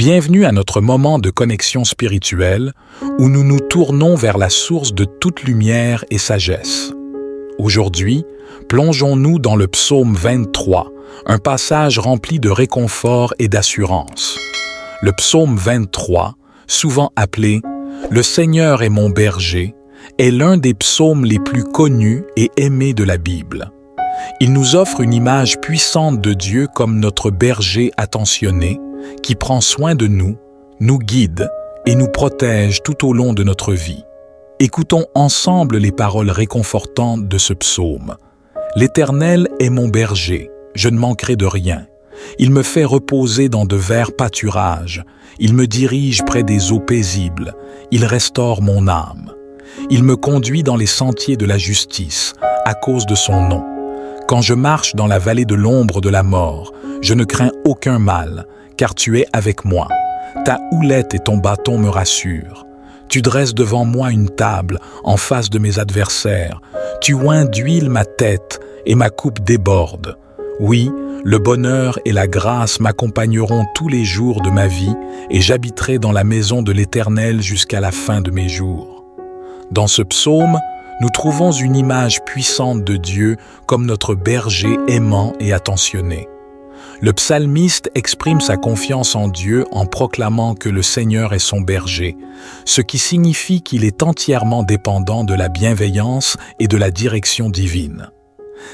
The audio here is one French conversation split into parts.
Bienvenue à notre moment de connexion spirituelle où nous nous tournons vers la source de toute lumière et sagesse. Aujourd'hui, plongeons-nous dans le psaume 23, un passage rempli de réconfort et d'assurance. Le psaume 23, souvent appelé « Le Seigneur est mon berger », est l'un des psaumes les plus connus et aimés de la Bible. Il nous offre une image puissante de Dieu comme notre berger attentionné, qui prend soin de nous, nous guide et nous protège tout au long de notre vie. Écoutons ensemble les paroles réconfortantes de ce psaume. « L'Éternel est mon berger, je ne manquerai de rien. Il me fait reposer dans de verts pâturages, il me dirige près des eaux paisibles, il restaure mon âme. Il me conduit dans les sentiers de la justice, à cause de son nom. Quand je marche dans la vallée de l'ombre de la mort, je ne crains aucun mal, car tu es avec moi. Ta houlette et ton bâton me rassurent. Tu dresses devant moi une table en face de mes adversaires. Tu oins d'huile ma tête et ma coupe déborde. Oui, le bonheur et la grâce m'accompagneront tous les jours de ma vie et j'habiterai dans la maison de l'Éternel jusqu'à la fin de mes jours. » Dans ce psaume, nous trouvons une image puissante de Dieu comme notre berger aimant et attentionné. Le psalmiste exprime sa confiance en Dieu en proclamant que le Seigneur est son berger, ce qui signifie qu'il est entièrement dépendant de la bienveillance et de la direction divine.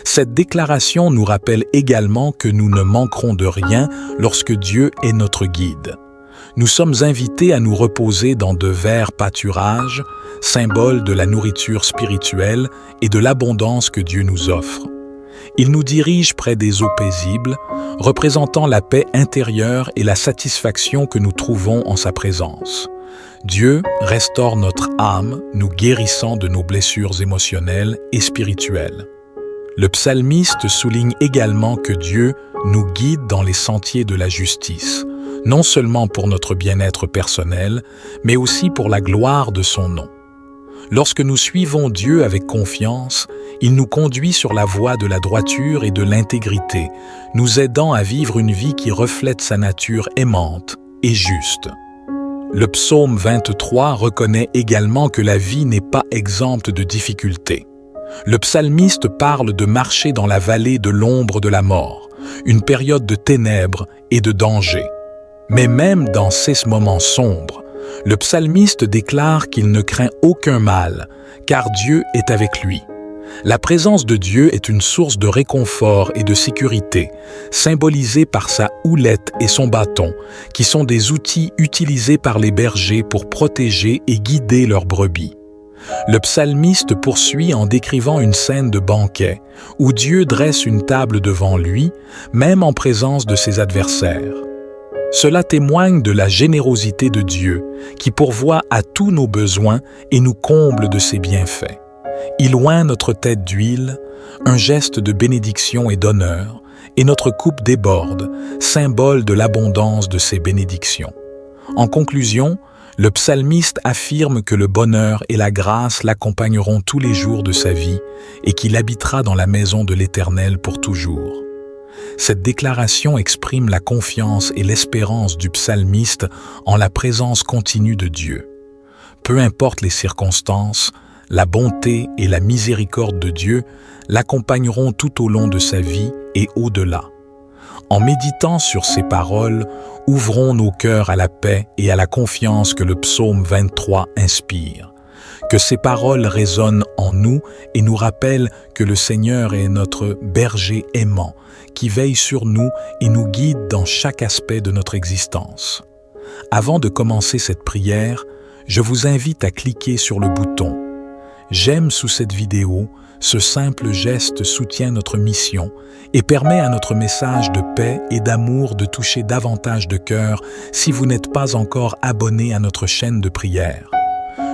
Cette déclaration nous rappelle également que nous ne manquerons de rien lorsque Dieu est notre guide. Nous sommes invités à nous reposer dans de verts pâturages, symbole de la nourriture spirituelle et de l'abondance que Dieu nous offre. Il nous dirige près des eaux paisibles, représentant la paix intérieure et la satisfaction que nous trouvons en sa présence. Dieu restaure notre âme, nous guérissant de nos blessures émotionnelles et spirituelles. Le psalmiste souligne également que Dieu nous guide dans les sentiers de la justice, non seulement pour notre bien-être personnel, mais aussi pour la gloire de son nom. Lorsque nous suivons Dieu avec confiance, il nous conduit sur la voie de la droiture et de l'intégrité, nous aidant à vivre une vie qui reflète sa nature aimante et juste. Le psaume 23 reconnaît également que la vie n'est pas exempte de difficultés. Le psalmiste parle de marcher dans la vallée de l'ombre de la mort, une période de ténèbres et de danger. Mais même dans ces moments sombres, le psalmiste déclare qu'il ne craint aucun mal, car Dieu est avec lui. La présence de Dieu est une source de réconfort et de sécurité, symbolisée par sa houlette et son bâton, qui sont des outils utilisés par les bergers pour protéger et guider leurs brebis. Le psalmiste poursuit en décrivant une scène de banquet, où Dieu dresse une table devant lui, même en présence de ses adversaires. Cela témoigne de la générosité de Dieu, qui pourvoit à tous nos besoins et nous comble de ses bienfaits. Il oint notre tête d'huile, un geste de bénédiction et d'honneur, et notre coupe déborde, symbole de l'abondance de ses bénédictions. En conclusion, le psalmiste affirme que le bonheur et la grâce l'accompagneront tous les jours de sa vie et qu'il habitera dans la maison de l'Éternel pour toujours. Cette déclaration exprime la confiance et l'espérance du psalmiste en la présence continue de Dieu. Peu importe les circonstances, la bonté et la miséricorde de Dieu l'accompagneront tout au long de sa vie et au-delà. En méditant sur ces paroles, ouvrons nos cœurs à la paix et à la confiance que le psaume 23 inspire. Que ces paroles résonnent en nous et nous rappellent que le Seigneur est notre berger aimant, qui veille sur nous et nous guide dans chaque aspect de notre existence. Avant de commencer cette prière, je vous invite à cliquer sur le bouton « J'aime » sous cette vidéo. Ce simple geste soutient notre mission et permet à notre message de paix et d'amour de toucher davantage de cœurs si vous n'êtes pas encore abonné à notre chaîne de prière.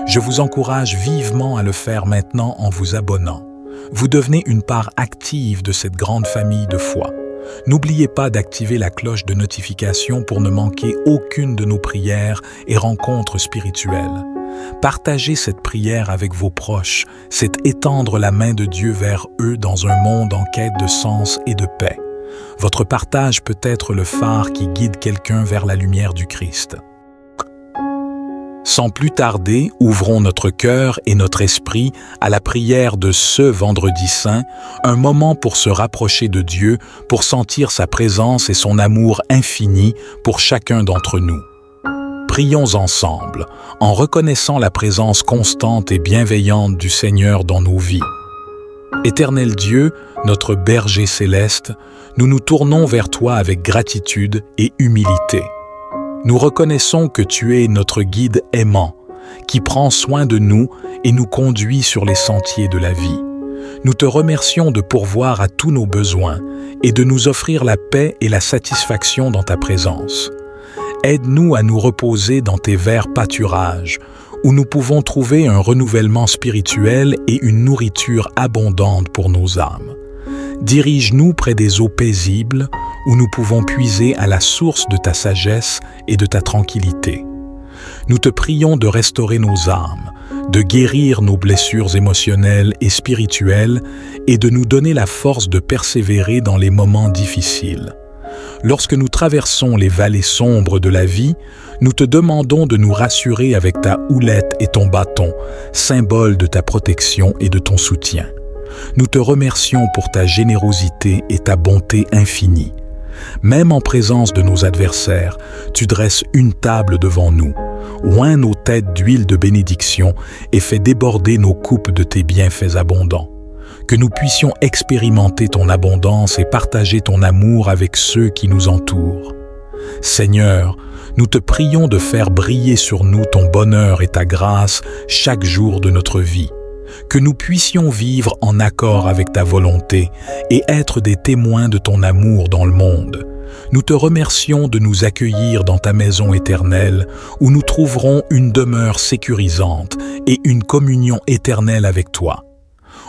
Je vous encourage vivement à le faire maintenant en vous abonnant. Vous devenez une part active de cette grande famille de foi. N'oubliez pas d'activer la cloche de notification pour ne manquer aucune de nos prières et rencontres spirituelles. Partager cette prière avec vos proches, c'est étendre la main de Dieu vers eux dans un monde en quête de sens et de paix. Votre partage peut être le phare qui guide quelqu'un vers la lumière du Christ. Sans plus tarder, ouvrons notre cœur et notre esprit à la prière de ce Vendredi Saint, un moment pour se rapprocher de Dieu, pour sentir sa présence et son amour infini pour chacun d'entre nous. Prions ensemble, en reconnaissant la présence constante et bienveillante du Seigneur dans nos vies. Éternel Dieu, notre berger céleste, nous nous tournons vers toi avec gratitude et humilité. Nous reconnaissons que tu es notre guide aimant, qui prend soin de nous et nous conduit sur les sentiers de la vie. Nous te remercions de pourvoir à tous nos besoins et de nous offrir la paix et la satisfaction dans ta présence. Aide-nous à nous reposer dans tes verts pâturages, où nous pouvons trouver un renouvellement spirituel et une nourriture abondante pour nos âmes. Dirige-nous près des eaux paisibles, où nous pouvons puiser à la source de ta sagesse et de ta tranquillité. Nous te prions de restaurer nos âmes, de guérir nos blessures émotionnelles et spirituelles et de nous donner la force de persévérer dans les moments difficiles. Lorsque nous traversons les vallées sombres de la vie, nous te demandons de nous rassurer avec ta houlette et ton bâton, symbole de ta protection et de ton soutien. Nous te remercions pour ta générosité et ta bonté infinie. Même en présence de nos adversaires, tu dresses une table devant nous, oins nos têtes d'huile de bénédiction et fais déborder nos coupes de tes bienfaits abondants. Que nous puissions expérimenter ton abondance et partager ton amour avec ceux qui nous entourent. Seigneur, nous te prions de faire briller sur nous ton bonheur et ta grâce chaque jour de notre vie. Que nous puissions vivre en accord avec ta volonté et être des témoins de ton amour dans le monde. Nous te remercions de nous accueillir dans ta maison éternelle où nous trouverons une demeure sécurisante et une communion éternelle avec toi.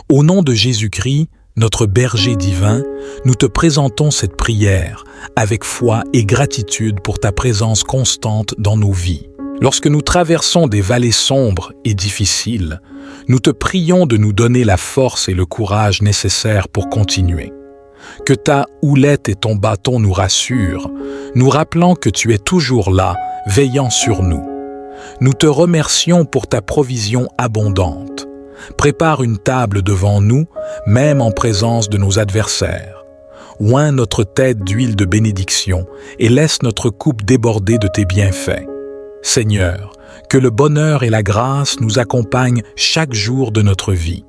Au nom de Jésus-Christ, notre berger divin, nous te présentons cette prière avec foi et gratitude pour ta présence constante dans nos vies. Lorsque nous traversons des vallées sombres et difficiles, nous te prions de nous donner la force et le courage nécessaires pour continuer. Que ta houlette et ton bâton nous rassurent, nous rappelant que tu es toujours là, veillant sur nous. Nous te remercions pour ta provision abondante. Prépare une table devant nous, même en présence de nos adversaires. Oins notre tête d'huile de bénédiction et laisse notre coupe déborder de tes bienfaits. Seigneur, que le bonheur et la grâce nous accompagnent chaque jour de notre vie.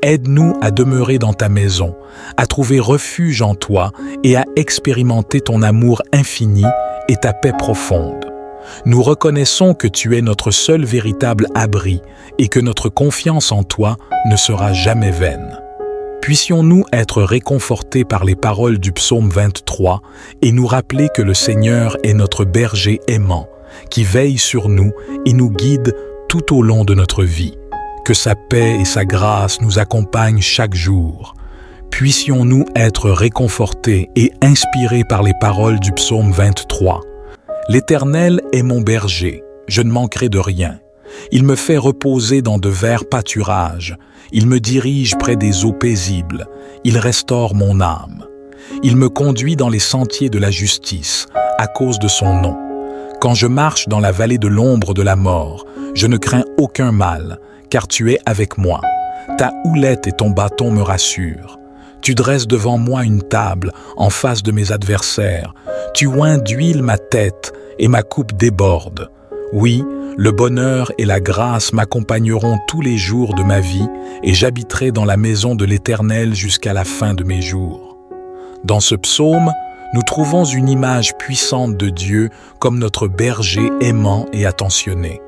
Aide-nous à demeurer dans ta maison, à trouver refuge en toi et à expérimenter ton amour infini et ta paix profonde. Nous reconnaissons que tu es notre seul véritable abri et que notre confiance en toi ne sera jamais vaine. Puissions-nous être réconfortés par les paroles du psaume 23 et nous rappeler que le Seigneur est notre berger aimant, qui veille sur nous et nous guide tout au long de notre vie. Que sa paix et sa grâce nous accompagnent chaque jour. Puissions-nous être réconfortés et inspirés par les paroles du psaume 23. L'Éternel est mon berger, je ne manquerai de rien. Il me fait reposer dans de verts pâturages. Il me dirige près des eaux paisibles. Il restaure mon âme. Il me conduit dans les sentiers de la justice, à cause de son nom. Quand je marche dans la vallée de l'ombre de la mort, je ne crains aucun mal, car tu es avec moi. Ta houlette et ton bâton me rassurent. Tu dresses devant moi une table en face de mes adversaires. Tu oins d'huile ma tête et ma coupe déborde. Oui, le bonheur et la grâce m'accompagneront tous les jours de ma vie et j'habiterai dans la maison de l'Éternel jusqu'à la fin de mes jours. Dans ce psaume, nous trouvons une image puissante de Dieu comme notre berger aimant et attentionné.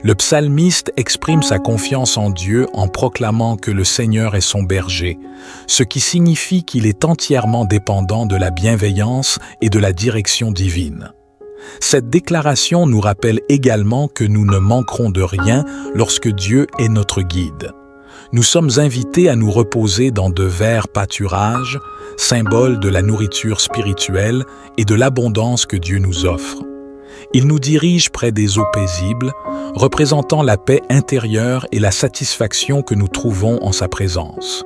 Le psalmiste exprime sa confiance en Dieu en proclamant que le Seigneur est son berger, ce qui signifie qu'il est entièrement dépendant de la bienveillance et de la direction divine. Cette déclaration nous rappelle également que nous ne manquerons de rien lorsque Dieu est notre guide. Nous sommes invités à nous reposer dans de verts pâturages, symbole de la nourriture spirituelle et de l'abondance que Dieu nous offre. Il nous dirige près des eaux paisibles, représentant la paix intérieure et la satisfaction que nous trouvons en sa présence.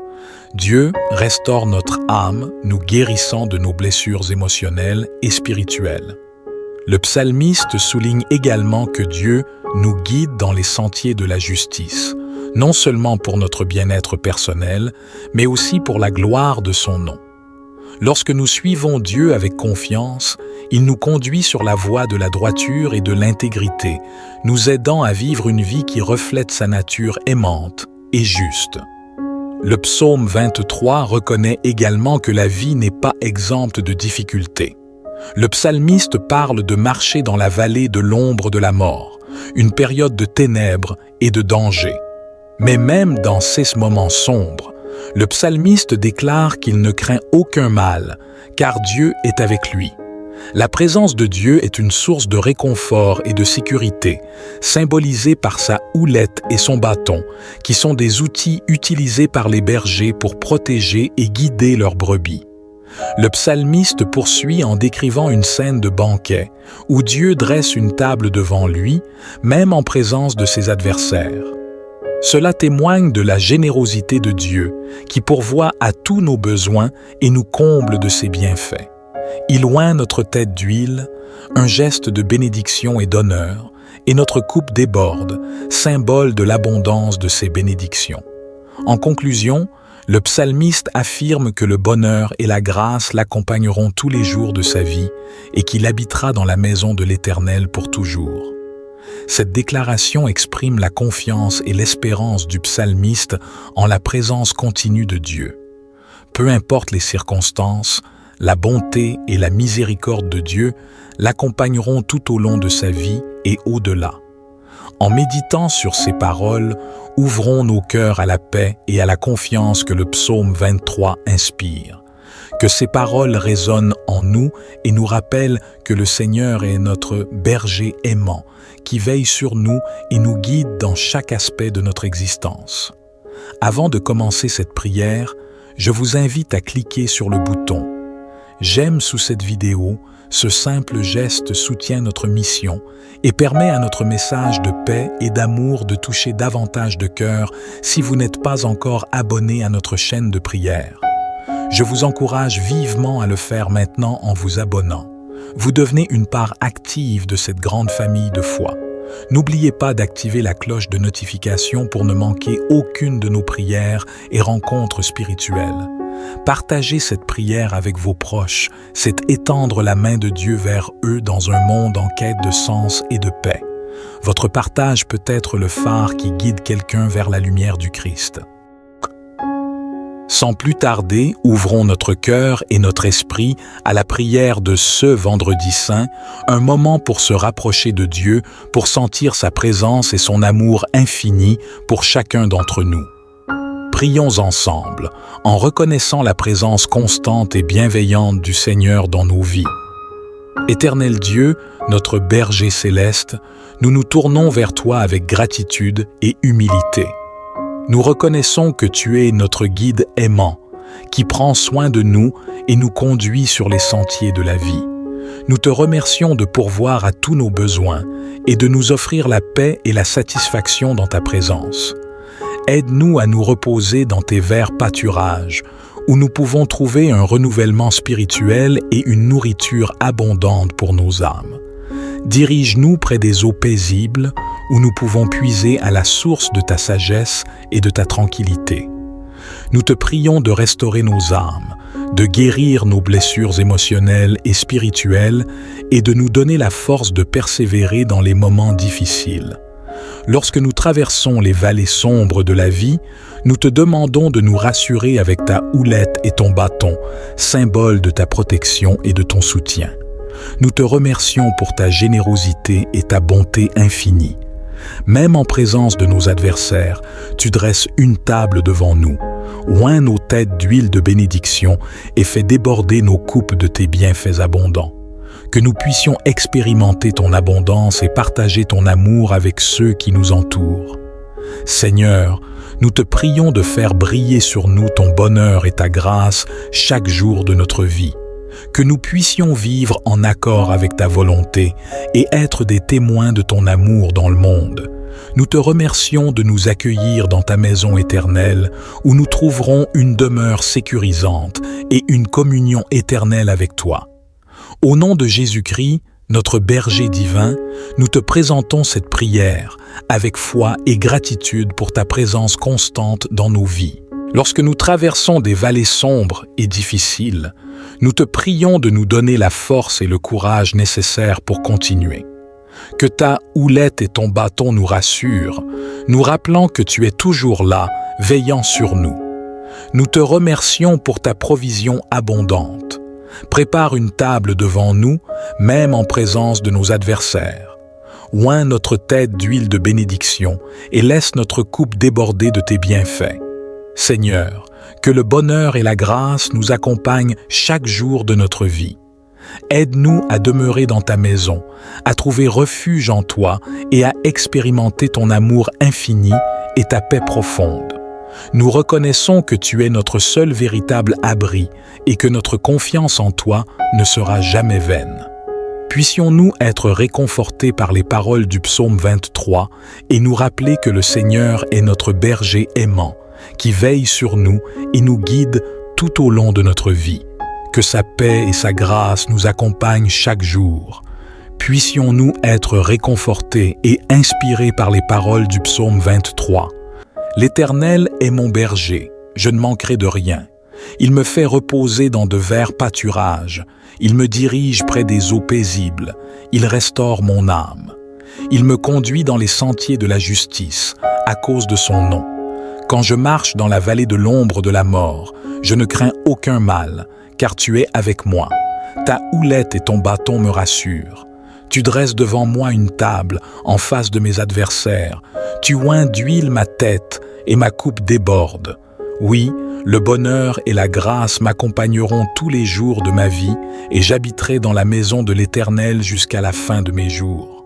Dieu restaure notre âme, nous guérissant de nos blessures émotionnelles et spirituelles. Le psalmiste souligne également que Dieu nous guide dans les sentiers de la justice, non seulement pour notre bien-être personnel, mais aussi pour la gloire de son nom. Lorsque nous suivons Dieu avec confiance, il nous conduit sur la voie de la droiture et de l'intégrité, nous aidant à vivre une vie qui reflète sa nature aimante et juste. Le psaume 23 reconnaît également que la vie n'est pas exempte de difficultés. Le psalmiste parle de marcher dans la vallée de l'ombre de la mort, une période de ténèbres et de danger. Mais même dans ces moments sombres, le psalmiste déclare qu'il ne craint aucun mal, car Dieu est avec lui. La présence de Dieu est une source de réconfort et de sécurité, symbolisée par sa houlette et son bâton, qui sont des outils utilisés par les bergers pour protéger et guider leurs brebis. Le psalmiste poursuit en décrivant une scène de banquet, où Dieu dresse une table devant lui, même en présence de ses adversaires. Cela témoigne de la générosité de Dieu, qui pourvoit à tous nos besoins et nous comble de ses bienfaits. Il oint notre tête d'huile, un geste de bénédiction et d'honneur, et notre coupe déborde, symbole de l'abondance de ses bénédictions. En conclusion, le psalmiste affirme que le bonheur et la grâce l'accompagneront tous les jours de sa vie et qu'il habitera dans la maison de l'Éternel pour toujours. Cette déclaration exprime la confiance et l'espérance du psalmiste en la présence continue de Dieu. Peu importe les circonstances, la bonté et la miséricorde de Dieu l'accompagneront tout au long de sa vie et au-delà. En méditant sur ces paroles, ouvrons nos cœurs à la paix et à la confiance que le psaume 23 inspire. Que ces paroles résonnent en nous et nous rappellent que le Seigneur est notre berger aimant, qui veille sur nous et nous guide dans chaque aspect de notre existence. Avant de commencer cette prière, je vous invite à cliquer sur le bouton « J'aime » sous cette vidéo. Ce simple geste soutient notre mission et permet à notre message de paix et d'amour de toucher davantage de cœurs si vous n'êtes pas encore abonné à notre chaîne de prière. Je vous encourage vivement à le faire maintenant en vous abonnant. Vous devenez une part active de cette grande famille de foi. N'oubliez pas d'activer la cloche de notification pour ne manquer aucune de nos prières et rencontres spirituelles. Partager cette prière avec vos proches, c'est étendre la main de Dieu vers eux dans un monde en quête de sens et de paix. Votre partage peut être le phare qui guide quelqu'un vers la lumière du Christ. Sans plus tarder, ouvrons notre cœur et notre esprit à la prière de ce Vendredi Saint, un moment pour se rapprocher de Dieu, pour sentir sa présence et son amour infini pour chacun d'entre nous. Prions ensemble, en reconnaissant la présence constante et bienveillante du Seigneur dans nos vies. Éternel Dieu, notre berger céleste, nous nous tournons vers toi avec gratitude et humilité. Nous reconnaissons que tu es notre guide aimant, qui prend soin de nous et nous conduit sur les sentiers de la vie. Nous te remercions de pourvoir à tous nos besoins et de nous offrir la paix et la satisfaction dans ta présence. Aide-nous à nous reposer dans tes verts pâturages, où nous pouvons trouver un renouvellement spirituel et une nourriture abondante pour nos âmes. Dirige-nous près des eaux paisibles, où nous pouvons puiser à la source de ta sagesse et de ta tranquillité. Nous te prions de restaurer nos âmes, de guérir nos blessures émotionnelles et spirituelles et de nous donner la force de persévérer dans les moments difficiles. Lorsque nous traversons les vallées sombres de la vie, nous te demandons de nous rassurer avec ta houlette et ton bâton, symbole de ta protection et de ton soutien. Nous te remercions pour ta générosité et ta bonté infinie. Même en présence de nos adversaires, tu dresses une table devant nous. Oins nos têtes d'huile de bénédiction et fais déborder nos coupes de tes bienfaits abondants. Que nous puissions expérimenter ton abondance et partager ton amour avec ceux qui nous entourent. Seigneur, nous te prions de faire briller sur nous ton bonheur et ta grâce chaque jour de notre vie. Que nous puissions vivre en accord avec ta volonté et être des témoins de ton amour dans le monde. nous te remercions de nous accueillir dans ta maison éternelle où nous trouverons une demeure sécurisante et une communion éternelle avec toi. Au nom de Jésus-Christ, notre berger divin, nous te présentons cette prière avec foi et gratitude pour ta présence constante dans nos vies. Lorsque nous traversons des vallées sombres et difficiles, nous te prions de nous donner la force et le courage nécessaires pour continuer. Que ta houlette et ton bâton nous rassurent, nous rappelant que tu es toujours là, veillant sur nous. Nous te remercions pour ta provision abondante. Prépare une table devant nous, même en présence de nos adversaires. Oins notre tête d'huile de bénédiction et laisse notre coupe déborder de tes bienfaits. Seigneur, que le bonheur et la grâce nous accompagnent chaque jour de notre vie. Aide-nous à demeurer dans ta maison, à trouver refuge en toi et à expérimenter ton amour infini et ta paix profonde. Nous reconnaissons que tu es notre seul véritable abri et que notre confiance en toi ne sera jamais vaine. Puissions-nous être réconfortés par les paroles du psaume 23 et nous rappeler que le Seigneur est notre berger aimant, qui veille sur nous et nous guide tout au long de notre vie. Que sa paix et sa grâce nous accompagnent chaque jour. Puissions-nous être réconfortés et inspirés par les paroles du psaume 23. L'Éternel est mon berger, je ne manquerai de rien. Il me fait reposer dans de verts pâturages. Il me dirige près des eaux paisibles. Il restaure mon âme. Il me conduit dans les sentiers de la justice, à cause de son nom. Quand je marche dans la vallée de l'ombre de la mort, je ne crains aucun mal, car tu es avec moi. Ta houlette et ton bâton me rassurent. Tu dresses devant moi une table en face de mes adversaires. Tu oins d'huile ma tête et ma coupe déborde. Oui, le bonheur et la grâce m'accompagneront tous les jours de ma vie et j'habiterai dans la maison de l'Éternel jusqu'à la fin de mes jours.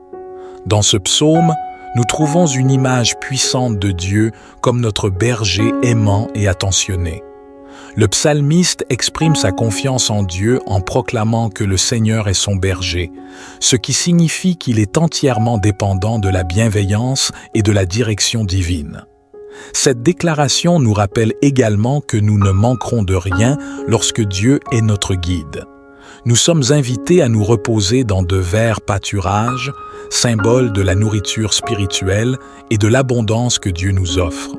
Dans ce psaume, nous trouvons une image puissante de Dieu comme notre berger aimant et attentionné. Le psalmiste exprime sa confiance en Dieu en proclamant que le Seigneur est son berger, ce qui signifie qu'il est entièrement dépendant de la bienveillance et de la direction divine. Cette déclaration nous rappelle également que nous ne manquerons de rien lorsque Dieu est notre guide. Nous sommes invités à nous reposer dans de verts pâturages, symbole de la nourriture spirituelle et de l'abondance que Dieu nous offre.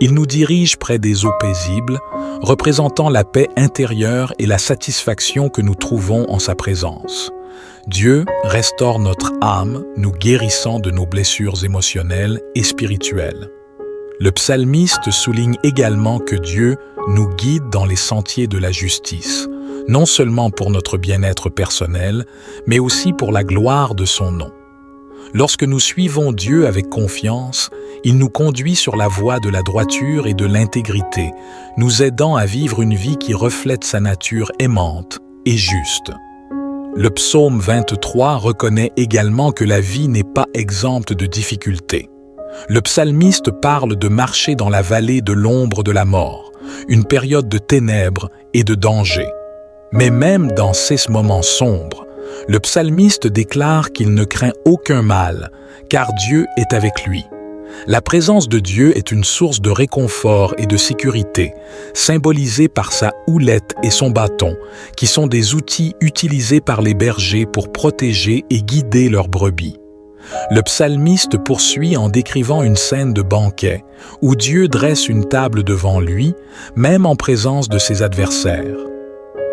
Il nous dirige près des eaux paisibles, représentant la paix intérieure et la satisfaction que nous trouvons en sa présence. Dieu restaure notre âme, nous guérissant de nos blessures émotionnelles et spirituelles. Le psalmiste souligne également que Dieu nous guide dans les sentiers de la justice, non seulement pour notre bien-être personnel, mais aussi pour la gloire de son nom. Lorsque nous suivons Dieu avec confiance, il nous conduit sur la voie de la droiture et de l'intégrité, nous aidant à vivre une vie qui reflète sa nature aimante et juste. Le psaume 23 reconnaît également que la vie n'est pas exempte de difficultés. Le psalmiste parle de marcher dans la vallée de l'ombre de la mort, une période de ténèbres et de danger. Mais même dans ces moments sombres, le psalmiste déclare qu'il ne craint aucun mal, car Dieu est avec lui. La présence de Dieu est une source de réconfort et de sécurité, symbolisée par sa houlette et son bâton, qui sont des outils utilisés par les bergers pour protéger et guider leurs brebis. Le psalmiste poursuit en décrivant une scène de banquet, où Dieu dresse une table devant lui, même en présence de ses adversaires.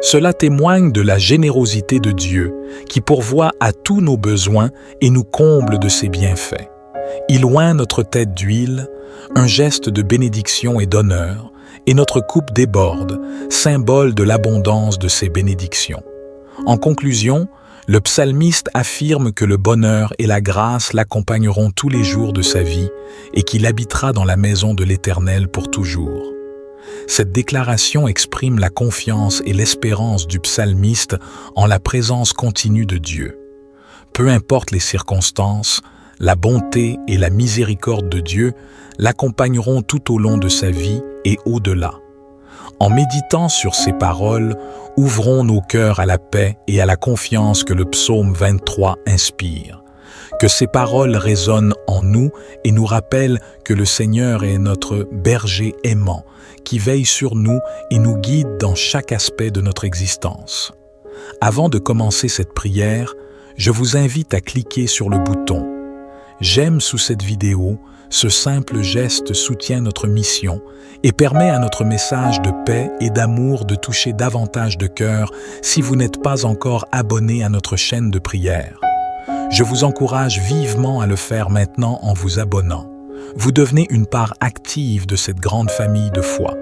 Cela témoigne de la générosité de Dieu, qui pourvoit à tous nos besoins et nous comble de ses bienfaits. Il oint notre tête d'huile, un geste de bénédiction et d'honneur, et notre coupe déborde, symbole de l'abondance de ses bénédictions. En conclusion, le psalmiste affirme que le bonheur et la grâce l'accompagneront tous les jours de sa vie et qu'il habitera dans la maison de l'Éternel pour toujours. Cette déclaration exprime la confiance et l'espérance du psalmiste en la présence continue de Dieu. Peu importe les circonstances, la bonté et la miséricorde de Dieu l'accompagneront tout au long de sa vie et au-delà. En méditant sur ces paroles, ouvrons nos cœurs à la paix et à la confiance que le psaume 23 inspire. Que ces paroles résonnent en nous et nous rappellent que le Seigneur est notre berger aimant, qui veille sur nous et nous guide dans chaque aspect de notre existence. Avant de commencer cette prière, je vous invite à cliquer sur le bouton « J'aime » sous cette vidéo. Ce simple geste soutient notre mission et permet à notre message de paix et d'amour de toucher davantage de cœurs si vous n'êtes pas encore abonné à notre chaîne de prière. Je vous encourage vivement à le faire maintenant en vous abonnant. Vous devenez une part active de cette grande famille de foi.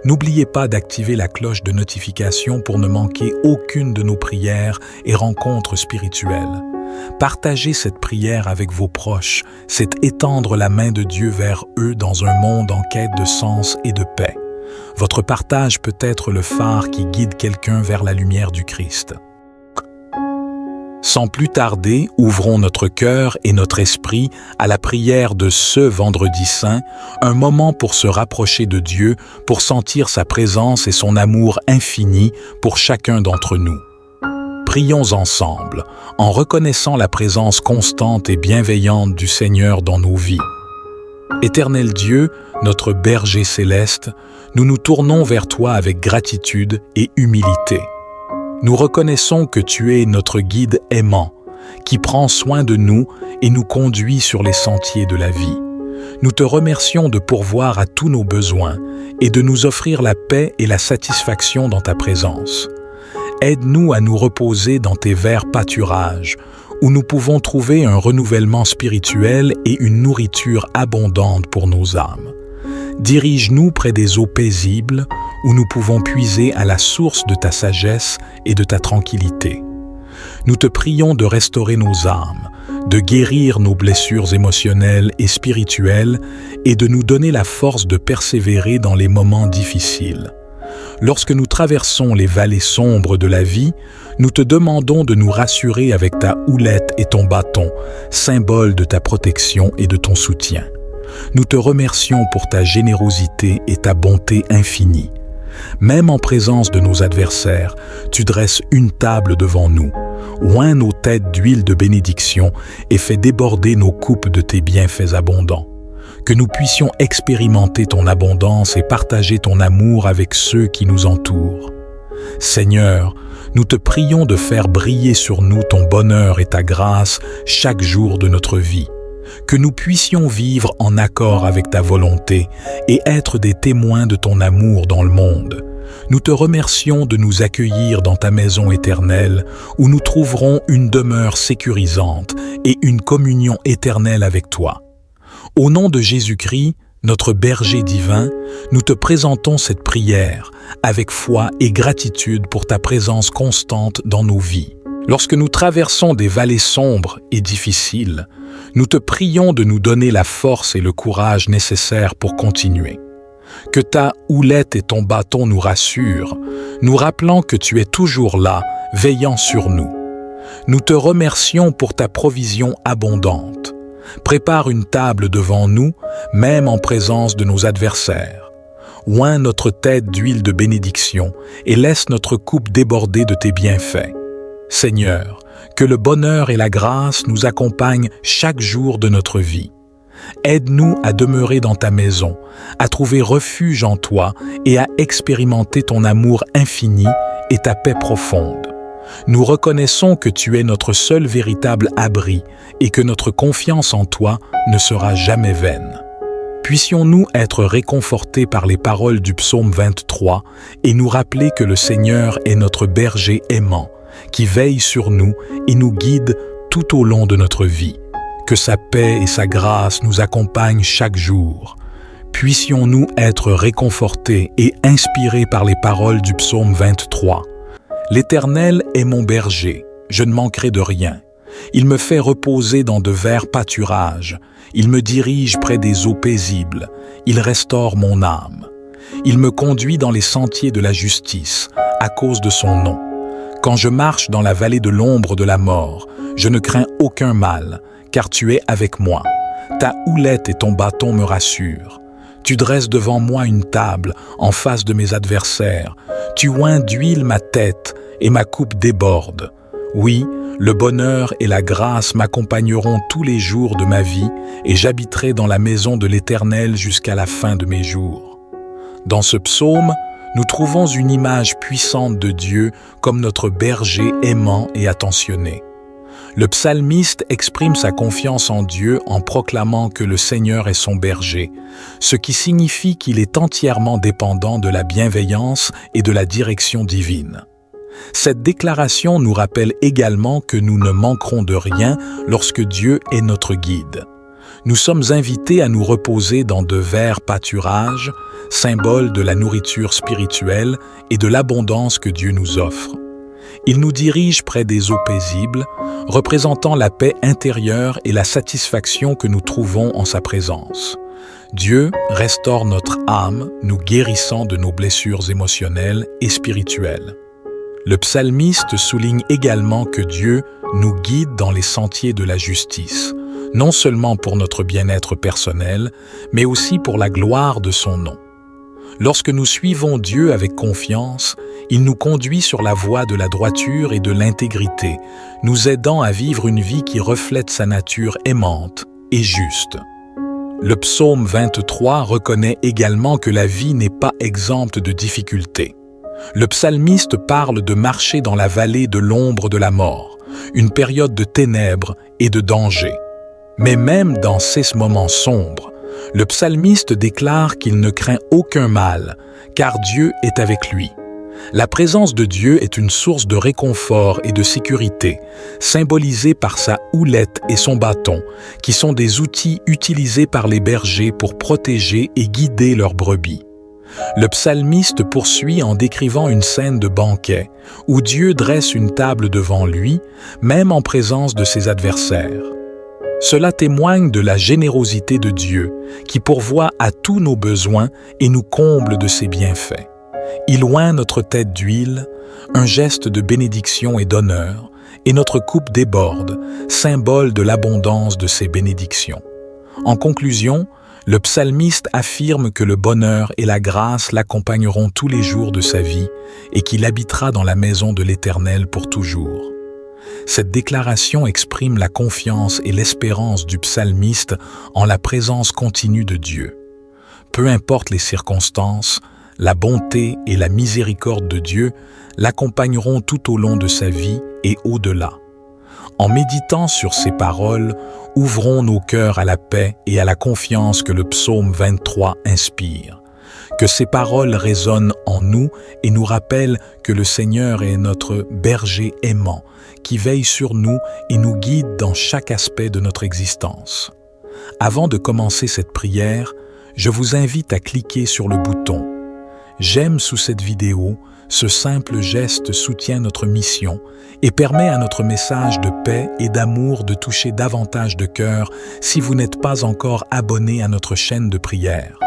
N'oubliez pas d'activer la cloche de notification pour ne manquer aucune de nos prières et rencontres spirituelles. Partager cette prière avec vos proches, c'est étendre la main de Dieu vers eux dans un monde en quête de sens et de paix. Votre partage peut être le phare qui guide quelqu'un vers la lumière du Christ. Sans plus tarder, ouvrons notre cœur et notre esprit à la prière de ce Vendredi Saint, un moment pour se rapprocher de Dieu, pour sentir sa présence et son amour infini pour chacun d'entre nous. Prions ensemble, en reconnaissant la présence constante et bienveillante du Seigneur dans nos vies. Éternel Dieu, notre berger céleste, nous nous tournons vers toi avec gratitude et humilité. Nous reconnaissons que tu es notre guide aimant, qui prend soin de nous et nous conduit sur les sentiers de la vie. Nous te remercions de pourvoir à tous nos besoins et de nous offrir la paix et la satisfaction dans ta présence. Aide-nous à nous reposer dans tes verts pâturages, où nous pouvons trouver un renouvellement spirituel et une nourriture abondante pour nos âmes. Dirige-nous près des eaux paisibles, où nous pouvons puiser à la source de ta sagesse et de ta tranquillité. Nous te prions de restaurer nos âmes, de guérir nos blessures émotionnelles et spirituelles et de nous donner la force de persévérer dans les moments difficiles. Lorsque nous traversons les vallées sombres de la vie, nous te demandons de nous rassurer avec ta houlette et ton bâton, symbole de ta protection et de ton soutien. Nous te remercions pour ta générosité et ta bonté infinie. Même en présence de nos adversaires, tu dresses une table devant nous, oins nos têtes d'huile de bénédiction et fais déborder nos coupes de tes bienfaits abondants. Que nous puissions expérimenter ton abondance et partager ton amour avec ceux qui nous entourent. Seigneur, nous te prions de faire briller sur nous ton bonheur et ta grâce chaque jour de notre vie. Que nous puissions vivre en accord avec ta volonté et être des témoins de ton amour dans le monde. Nous te remercions de nous accueillir dans ta maison éternelle où nous trouverons une demeure sécurisante et une communion éternelle avec toi. Au nom de Jésus-Christ, notre berger divin, nous te présentons cette prière avec foi et gratitude pour ta présence constante dans nos vies. Lorsque nous traversons des vallées sombres et difficiles, nous te prions de nous donner la force et le courage nécessaires pour continuer. Que ta houlette et ton bâton nous rassurent, nous rappelant que tu es toujours là, veillant sur nous. Nous te remercions pour ta provision abondante. Prépare une table devant nous, même en présence de nos adversaires. Oins notre tête d'huile de bénédiction et laisse notre coupe déborder de tes bienfaits. Seigneur, que le bonheur et la grâce nous accompagnent chaque jour de notre vie. Aide-nous à demeurer dans ta maison, à trouver refuge en toi et à expérimenter ton amour infini et ta paix profonde. Nous reconnaissons que tu es notre seul véritable abri et que notre confiance en toi ne sera jamais vaine. Puissions-nous être réconfortés par les paroles du psaume 23 et nous rappeler que le Seigneur est notre berger aimant, qui veille sur nous et nous guide tout au long de notre vie. Que sa paix et sa grâce nous accompagnent chaque jour. Puissions-nous être réconfortés et inspirés par les paroles du psaume 23. L'Éternel est mon berger, je ne manquerai de rien. Il me fait reposer dans de verts pâturages. Il me dirige près des eaux paisibles. Il restaure mon âme. Il me conduit dans les sentiers de la justice, à cause de son nom. Quand je marche dans la vallée de l'ombre de la mort, je ne crains aucun mal, car tu es avec moi. Ta houlette et ton bâton me rassurent. Tu dresses devant moi une table en face de mes adversaires. Tu oins d'huile ma tête et ma coupe déborde. Oui, le bonheur et la grâce m'accompagneront tous les jours de ma vie et j'habiterai dans la maison de l'Éternel jusqu'à la fin de mes jours. Dans ce psaume, nous trouvons une image puissante de Dieu comme notre berger aimant et attentionné. Le psalmiste exprime sa confiance en Dieu en proclamant que le Seigneur est son berger, ce qui signifie qu'il est entièrement dépendant de la bienveillance et de la direction divine. Cette déclaration nous rappelle également que nous ne manquerons de rien lorsque Dieu est notre guide. Nous sommes invités à nous reposer dans de verts pâturages, symbole de la nourriture spirituelle et de l'abondance que Dieu nous offre. Il nous dirige près des eaux paisibles, représentant la paix intérieure et la satisfaction que nous trouvons en sa présence. Dieu restaure notre âme, nous guérissant de nos blessures émotionnelles et spirituelles. Le psalmiste souligne également que Dieu nous guide dans les sentiers de la justice, non seulement pour notre bien-être personnel, mais aussi pour la gloire de son nom. Lorsque nous suivons Dieu avec confiance, il nous conduit sur la voie de la droiture et de l'intégrité, nous aidant à vivre une vie qui reflète sa nature aimante et juste. Le psaume 23 reconnaît également que la vie n'est pas exempte de difficultés. Le psalmiste parle de marcher dans la vallée de l'ombre de la mort, une période de ténèbres et de danger. Mais même dans ces moments sombres, le psalmiste déclare qu'il ne craint aucun mal, car Dieu est avec lui. La présence de Dieu est une source de réconfort et de sécurité, symbolisée par sa houlette et son bâton, qui sont des outils utilisés par les bergers pour protéger et guider leurs brebis. Le psalmiste poursuit en décrivant une scène de banquet, où Dieu dresse une table devant lui, même en présence de ses adversaires. Cela témoigne de la générosité de Dieu, qui pourvoit à tous nos besoins et nous comble de ses bienfaits. Il oint notre tête d'huile, un geste de bénédiction et d'honneur, et notre coupe déborde, symbole de l'abondance de ses bénédictions. En conclusion, le psalmiste affirme que le bonheur et la grâce l'accompagneront tous les jours de sa vie et qu'il habitera dans la maison de l'Éternel pour toujours. Cette déclaration exprime la confiance et l'espérance du psalmiste en la présence continue de Dieu. Peu importe les circonstances, la bonté et la miséricorde de Dieu l'accompagneront tout au long de sa vie et au-delà. En méditant sur ces paroles, ouvrons nos cœurs à la paix et à la confiance que le psaume 23 inspire. Que ces paroles résonnent en nous et nous rappellent que le Seigneur est notre berger aimant, qui veille sur nous et nous guide dans chaque aspect de notre existence. Avant de commencer cette prière, je vous invite à cliquer sur le bouton « J'aime » sous cette vidéo. Ce simple geste soutient notre mission et permet à notre message de paix et d'amour de toucher davantage de cœurs si vous n'êtes pas encore abonné à notre chaîne de prière.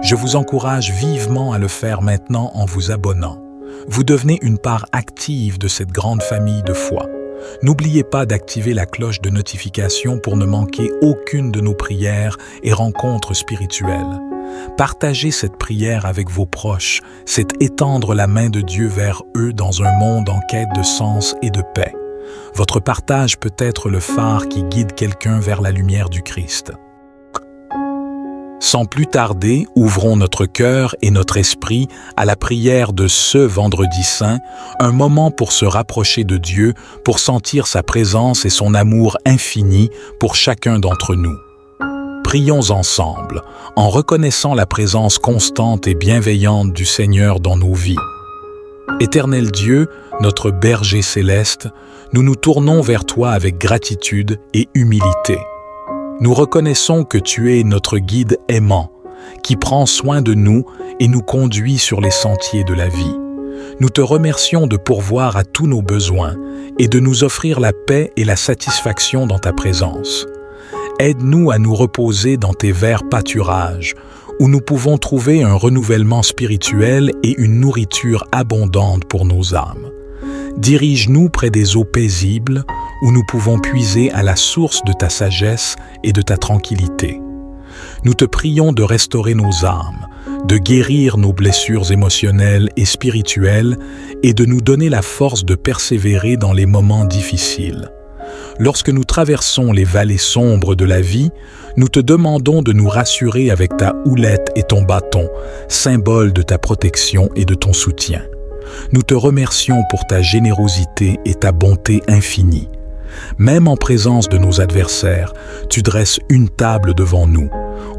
Je vous encourage vivement à le faire maintenant en vous abonnant. Vous devenez une part active de cette grande famille de foi. N'oubliez pas d'activer la cloche de notification pour ne manquer aucune de nos prières et rencontres spirituelles. Partager cette prière avec vos proches, c'est étendre la main de Dieu vers eux dans un monde en quête de sens et de paix. Votre partage peut être le phare qui guide quelqu'un vers la lumière du Christ. Sans plus tarder, ouvrons notre cœur et notre esprit à la prière de ce Vendredi Saint, un moment pour se rapprocher de Dieu, pour sentir sa présence et son amour infini pour chacun d'entre nous. Prions ensemble, en reconnaissant la présence constante et bienveillante du Seigneur dans nos vies. Éternel Dieu, notre berger céleste, nous nous tournons vers toi avec gratitude et humilité. Nous reconnaissons que tu es notre guide aimant, qui prend soin de nous et nous conduit sur les sentiers de la vie. Nous te remercions de pourvoir à tous nos besoins et de nous offrir la paix et la satisfaction dans ta présence. Aide-nous à nous reposer dans tes verts pâturages, où nous pouvons trouver un renouvellement spirituel et une nourriture abondante pour nos âmes. Dirige-nous près des eaux paisibles, où nous pouvons puiser à la source de ta sagesse et de ta tranquillité. Nous te prions de restaurer nos âmes, de guérir nos blessures émotionnelles et spirituelles et de nous donner la force de persévérer dans les moments difficiles. Lorsque nous traversons les vallées sombres de la vie, nous te demandons de nous rassurer avec ta houlette et ton bâton, symbole de ta protection et de ton soutien. Nous te remercions pour ta générosité et ta bonté infinie. Même en présence de nos adversaires, tu dresses une table devant nous,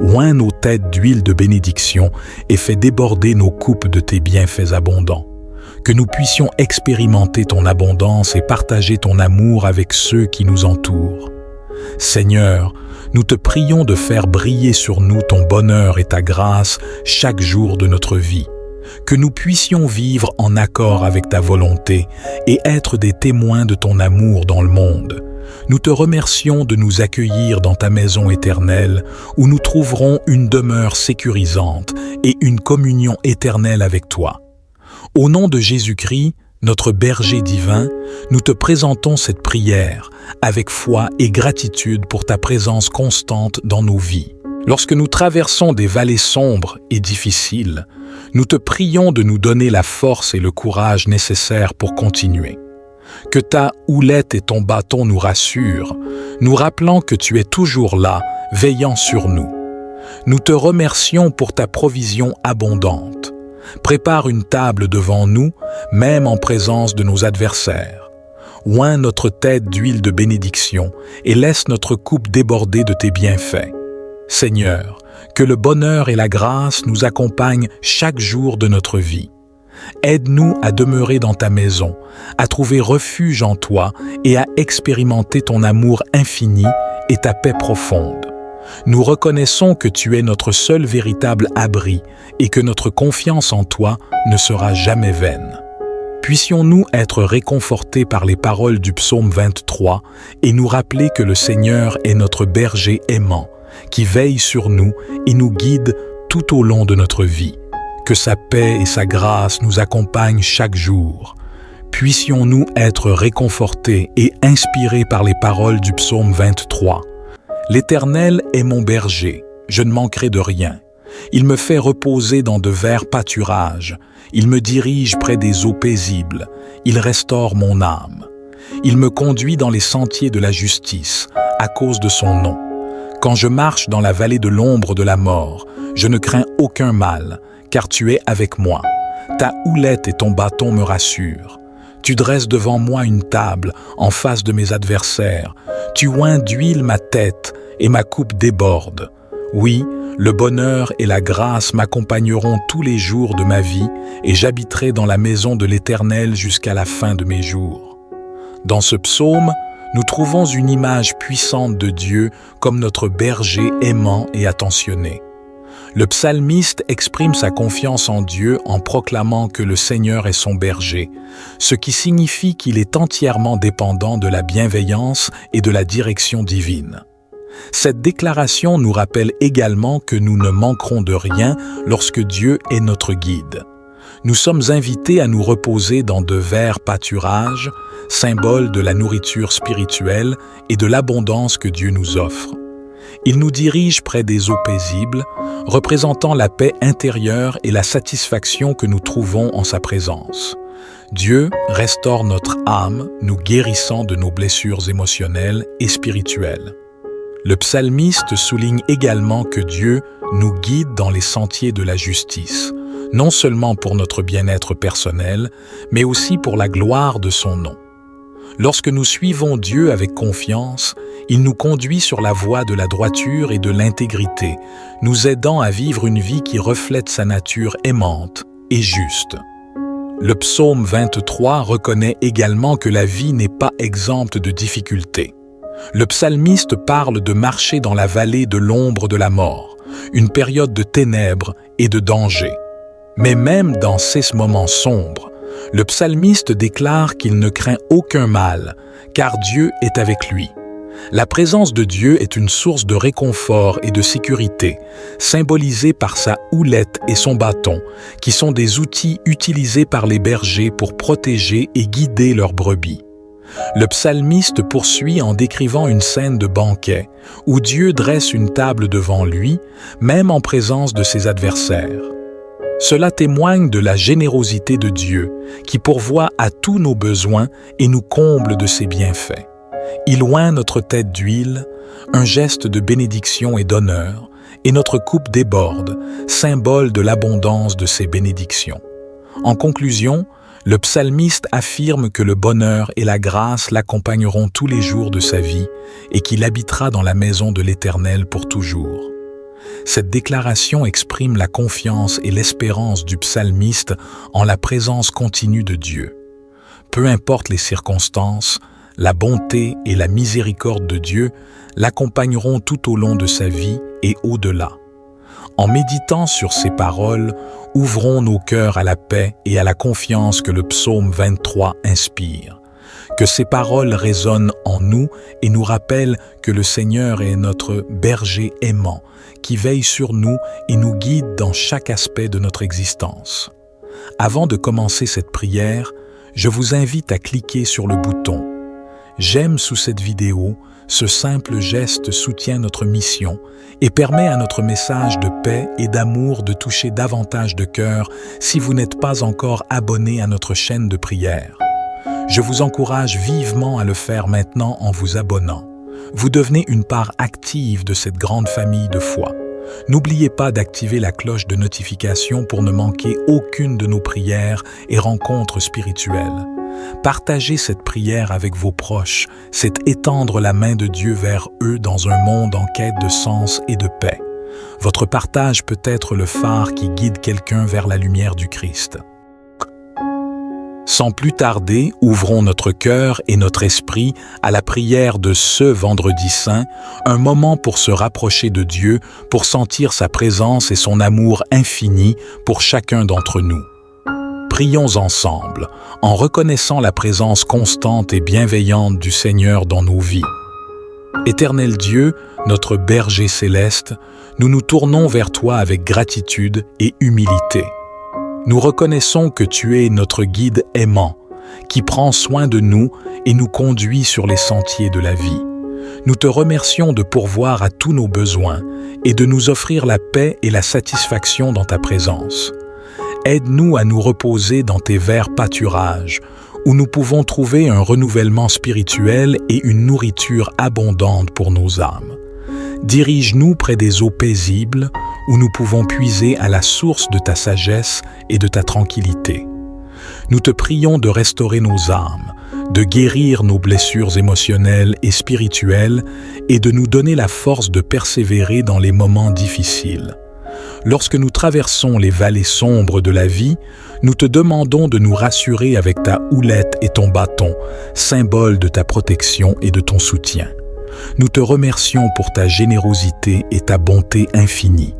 oins nos têtes d'huile de bénédiction et fais déborder nos coupes de tes bienfaits abondants. Que nous puissions expérimenter ton abondance et partager ton amour avec ceux qui nous entourent. Seigneur, nous te prions de faire briller sur nous ton bonheur et ta grâce chaque jour de notre vie. Que nous puissions vivre en accord avec ta volonté et être des témoins de ton amour dans le monde. Nous te remercions de nous accueillir dans ta maison éternelle où nous trouverons une demeure sécurisante et une communion éternelle avec toi. Au nom de Jésus-Christ, notre berger divin, nous te présentons cette prière avec foi et gratitude pour ta présence constante dans nos vies. Lorsque nous traversons des vallées sombres et difficiles, nous te prions de nous donner la force et le courage nécessaires pour continuer. Que ta houlette et ton bâton nous rassurent, nous rappelant que tu es toujours là, veillant sur nous. Nous te remercions pour ta provision abondante. Prépare une table devant nous, même en présence de nos adversaires. Oins notre tête d'huile de bénédiction et laisse notre coupe déborder de tes bienfaits. Seigneur, que le bonheur et la grâce nous accompagnent chaque jour de notre vie. Aide-nous à demeurer dans ta maison, à trouver refuge en toi et à expérimenter ton amour infini et ta paix profonde. Nous reconnaissons que tu es notre seul véritable abri et que notre confiance en toi ne sera jamais vaine. Puissions-nous être réconfortés par les paroles du psaume 23 et nous rappeler que le Seigneur est notre berger aimant, qui veille sur nous et nous guide tout au long de notre vie. Que sa paix et sa grâce nous accompagnent chaque jour. Puissions-nous être réconfortés et inspirés par les paroles du psaume 23. L'Éternel est mon berger, je ne manquerai de rien. Il me fait reposer dans de verts pâturages. Il me dirige près des eaux paisibles. Il restaure mon âme. Il me conduit dans les sentiers de la justice, à cause de son nom. Quand je marche dans la vallée de l'ombre de la mort, je ne crains aucun mal, car tu es avec moi. Ta houlette et ton bâton me rassurent. Tu dresses devant moi une table en face de mes adversaires. Tu oins d'huile ma tête et ma coupe déborde. Oui, le bonheur et la grâce m'accompagneront tous les jours de ma vie et j'habiterai dans la maison de l'Éternel jusqu'à la fin de mes jours. Dans ce psaume, nous trouvons une image puissante de Dieu comme notre berger aimant et attentionné. Le psalmiste exprime sa confiance en Dieu en proclamant que le Seigneur est son berger, ce qui signifie qu'il est entièrement dépendant de la bienveillance et de la direction divine. Cette déclaration nous rappelle également que nous ne manquerons de rien lorsque Dieu est notre guide. Nous sommes invités à nous reposer dans de verts pâturages, symbole de la nourriture spirituelle et de l'abondance que Dieu nous offre. Il nous dirige près des eaux paisibles, représentant la paix intérieure et la satisfaction que nous trouvons en sa présence. Dieu restaure notre âme, nous guérissant de nos blessures émotionnelles et spirituelles. Le psalmiste souligne également que Dieu nous guide dans les sentiers de la justice, non seulement pour notre bien-être personnel, mais aussi pour la gloire de son nom. Lorsque nous suivons Dieu avec confiance, il nous conduit sur la voie de la droiture et de l'intégrité, nous aidant à vivre une vie qui reflète sa nature aimante et juste. Le psaume 23 reconnaît également que la vie n'est pas exempte de difficultés. Le psalmiste parle de marcher dans la vallée de l'ombre de la mort, une période de ténèbres et de danger. Mais même dans ces moments sombres, le psalmiste déclare qu'il ne craint aucun mal, car Dieu est avec lui. La présence de Dieu est une source de réconfort et de sécurité, symbolisée par sa houlette et son bâton, qui sont des outils utilisés par les bergers pour protéger et guider leurs brebis. Le psalmiste poursuit en décrivant une scène de banquet, où Dieu dresse une table devant lui, même en présence de ses adversaires. Cela témoigne de la générosité de Dieu qui pourvoit à tous nos besoins et nous comble de ses bienfaits. Il oint notre tête d'huile, un geste de bénédiction et d'honneur, et notre coupe déborde, symbole de l'abondance de ses bénédictions. En conclusion, le psalmiste affirme que le bonheur et la grâce l'accompagneront tous les jours de sa vie et qu'il habitera dans la maison de l'Éternel pour toujours. Cette déclaration exprime la confiance et l'espérance du psalmiste en la présence continue de Dieu. Peu importe les circonstances, la bonté et la miséricorde de Dieu l'accompagneront tout au long de sa vie et au-delà. En méditant sur ces paroles, ouvrons nos cœurs à la paix et à la confiance que le psaume 23 inspire. Que ces paroles résonnent en nous et nous rappellent que le Seigneur est notre berger aimant, qui veille sur nous et nous guide dans chaque aspect de notre existence. Avant de commencer cette prière, je vous invite à cliquer sur le bouton « J'aime » sous cette vidéo. Ce simple geste soutient notre mission et permet à notre message de paix et d'amour de toucher davantage de cœurs si vous n'êtes pas encore abonné à notre chaîne de prière. Je vous encourage vivement à le faire maintenant en vous abonnant. Vous devenez une part active de cette grande famille de foi. N'oubliez pas d'activer la cloche de notification pour ne manquer aucune de nos prières et rencontres spirituelles. Partager cette prière avec vos proches, c'est étendre la main de Dieu vers eux dans un monde en quête de sens et de paix. Votre partage peut être le phare qui guide quelqu'un vers la lumière du Christ. Sans plus tarder, ouvrons notre cœur et notre esprit à la prière de ce Vendredi Saint, un moment pour se rapprocher de Dieu, pour sentir sa présence et son amour infini pour chacun d'entre nous. Prions ensemble, en reconnaissant la présence constante et bienveillante du Seigneur dans nos vies. Éternel Dieu, notre berger céleste, nous nous tournons vers toi avec gratitude et humilité. Nous reconnaissons que tu es notre guide aimant, qui prend soin de nous et nous conduit sur les sentiers de la vie. Nous te remercions de pourvoir à tous nos besoins et de nous offrir la paix et la satisfaction dans ta présence. Aide-nous à nous reposer dans tes verts pâturages, où nous pouvons trouver un renouvellement spirituel et une nourriture abondante pour nos âmes. Dirige-nous près des eaux paisibles, où nous pouvons puiser à la source de ta sagesse et de ta tranquillité. Nous te prions de restaurer nos âmes, de guérir nos blessures émotionnelles et spirituelles et de nous donner la force de persévérer dans les moments difficiles. Lorsque nous traversons les vallées sombres de la vie, nous te demandons de nous rassurer avec ta houlette et ton bâton, symbole de ta protection et de ton soutien. Nous te remercions pour ta générosité et ta bonté infinie.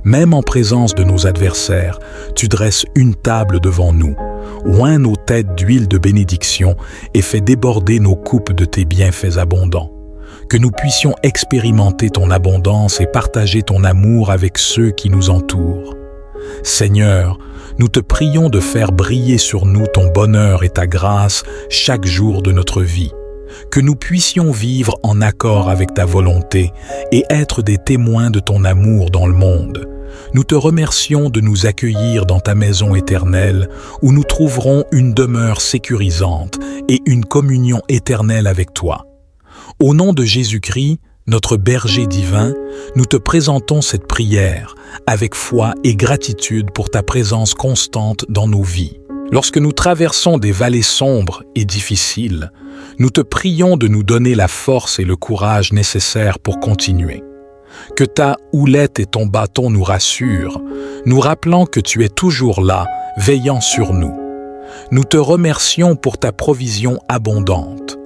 Même en présence de nos adversaires, tu dresses une table devant nous. Oins nos têtes d'huile de bénédiction et fais déborder nos coupes de tes bienfaits abondants. Que nous puissions expérimenter ton abondance et partager ton amour avec ceux qui nous entourent. Seigneur, nous te prions de faire briller sur nous ton bonheur et ta grâce chaque jour de notre vie. Que nous puissions vivre en accord avec ta volonté et être des témoins de ton amour dans le monde. Nous te remercions de nous accueillir dans ta maison éternelle où nous trouverons une demeure sécurisante et une communion éternelle avec toi. Au nom de Jésus-Christ, notre berger divin, nous te présentons cette prière avec foi et gratitude pour ta présence constante dans nos vies. Lorsque nous traversons des vallées sombres et difficiles, nous te prions de nous donner la force et le courage nécessaires pour continuer. Que ta houlette et ton bâton nous rassurent, nous rappelant que tu es toujours là, veillant sur nous. Nous te remercions pour ta provision abondante.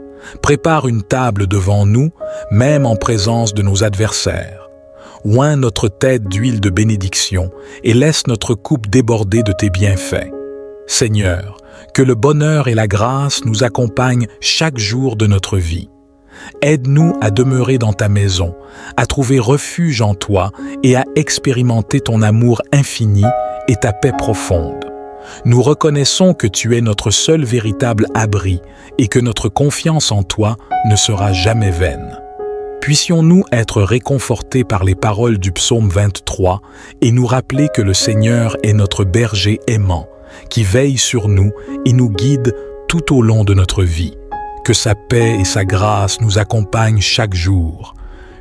Prépare une table devant nous, même en présence de nos adversaires. Oins notre tête d'huile de bénédiction et laisse notre coupe déborder de tes bienfaits. Seigneur, que le bonheur et la grâce nous accompagnent chaque jour de notre vie. Aide-nous à demeurer dans ta maison, à trouver refuge en toi et à expérimenter ton amour infini et ta paix profonde. Nous reconnaissons que tu es notre seul véritable abri et que notre confiance en toi ne sera jamais vaine. Puissions-nous être réconfortés par les paroles du psaume 23 et nous rappeler que le Seigneur est notre berger aimant, qui veille sur nous et nous guide tout au long de notre vie. Que sa paix et sa grâce nous accompagnent chaque jour.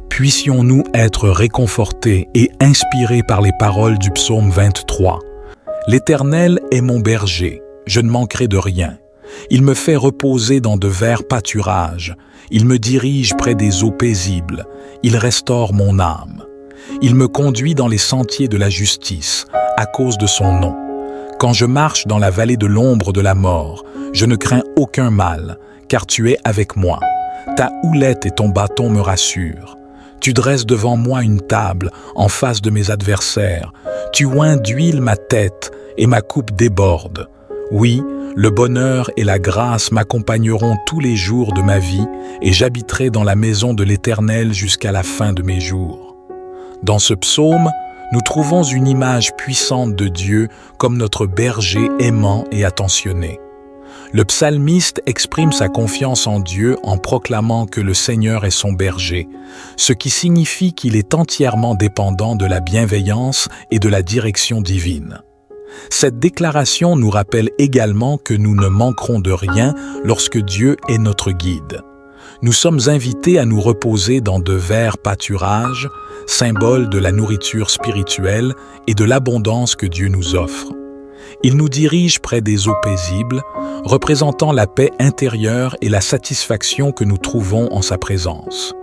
Puissions-nous être réconfortés et inspirés par les paroles du psaume 23. L'Éternel est mon berger, je ne manquerai de rien. Il me fait reposer dans de verts pâturages. Il me dirige près des eaux paisibles. Il restaure mon âme. Il me conduit dans les sentiers de la justice, à cause de son nom. Quand je marche dans la vallée de l'ombre de la mort, je ne crains aucun mal, car tu es avec moi. Ta houlette et ton bâton me rassurent. Tu dresses devant moi une table en face de mes adversaires. Tu oins d'huile ma tête et ma coupe déborde. Oui, le bonheur et la grâce m'accompagneront tous les jours de ma vie et j'habiterai dans la maison de l'Éternel jusqu'à la fin de mes jours. Dans ce psaume, nous trouvons une image puissante de Dieu comme notre berger aimant et attentionné. Le psalmiste exprime sa confiance en Dieu en proclamant que le Seigneur est son berger, ce qui signifie qu'il est entièrement dépendant de la bienveillance et de la direction divine. Cette déclaration nous rappelle également que nous ne manquerons de rien lorsque Dieu est notre guide. Nous sommes invités à nous reposer dans de verts pâturages, symbole de la nourriture spirituelle et de l'abondance que Dieu nous offre. Il nous dirige près des eaux paisibles, représentant la paix intérieure et la satisfaction que nous trouvons en sa présence.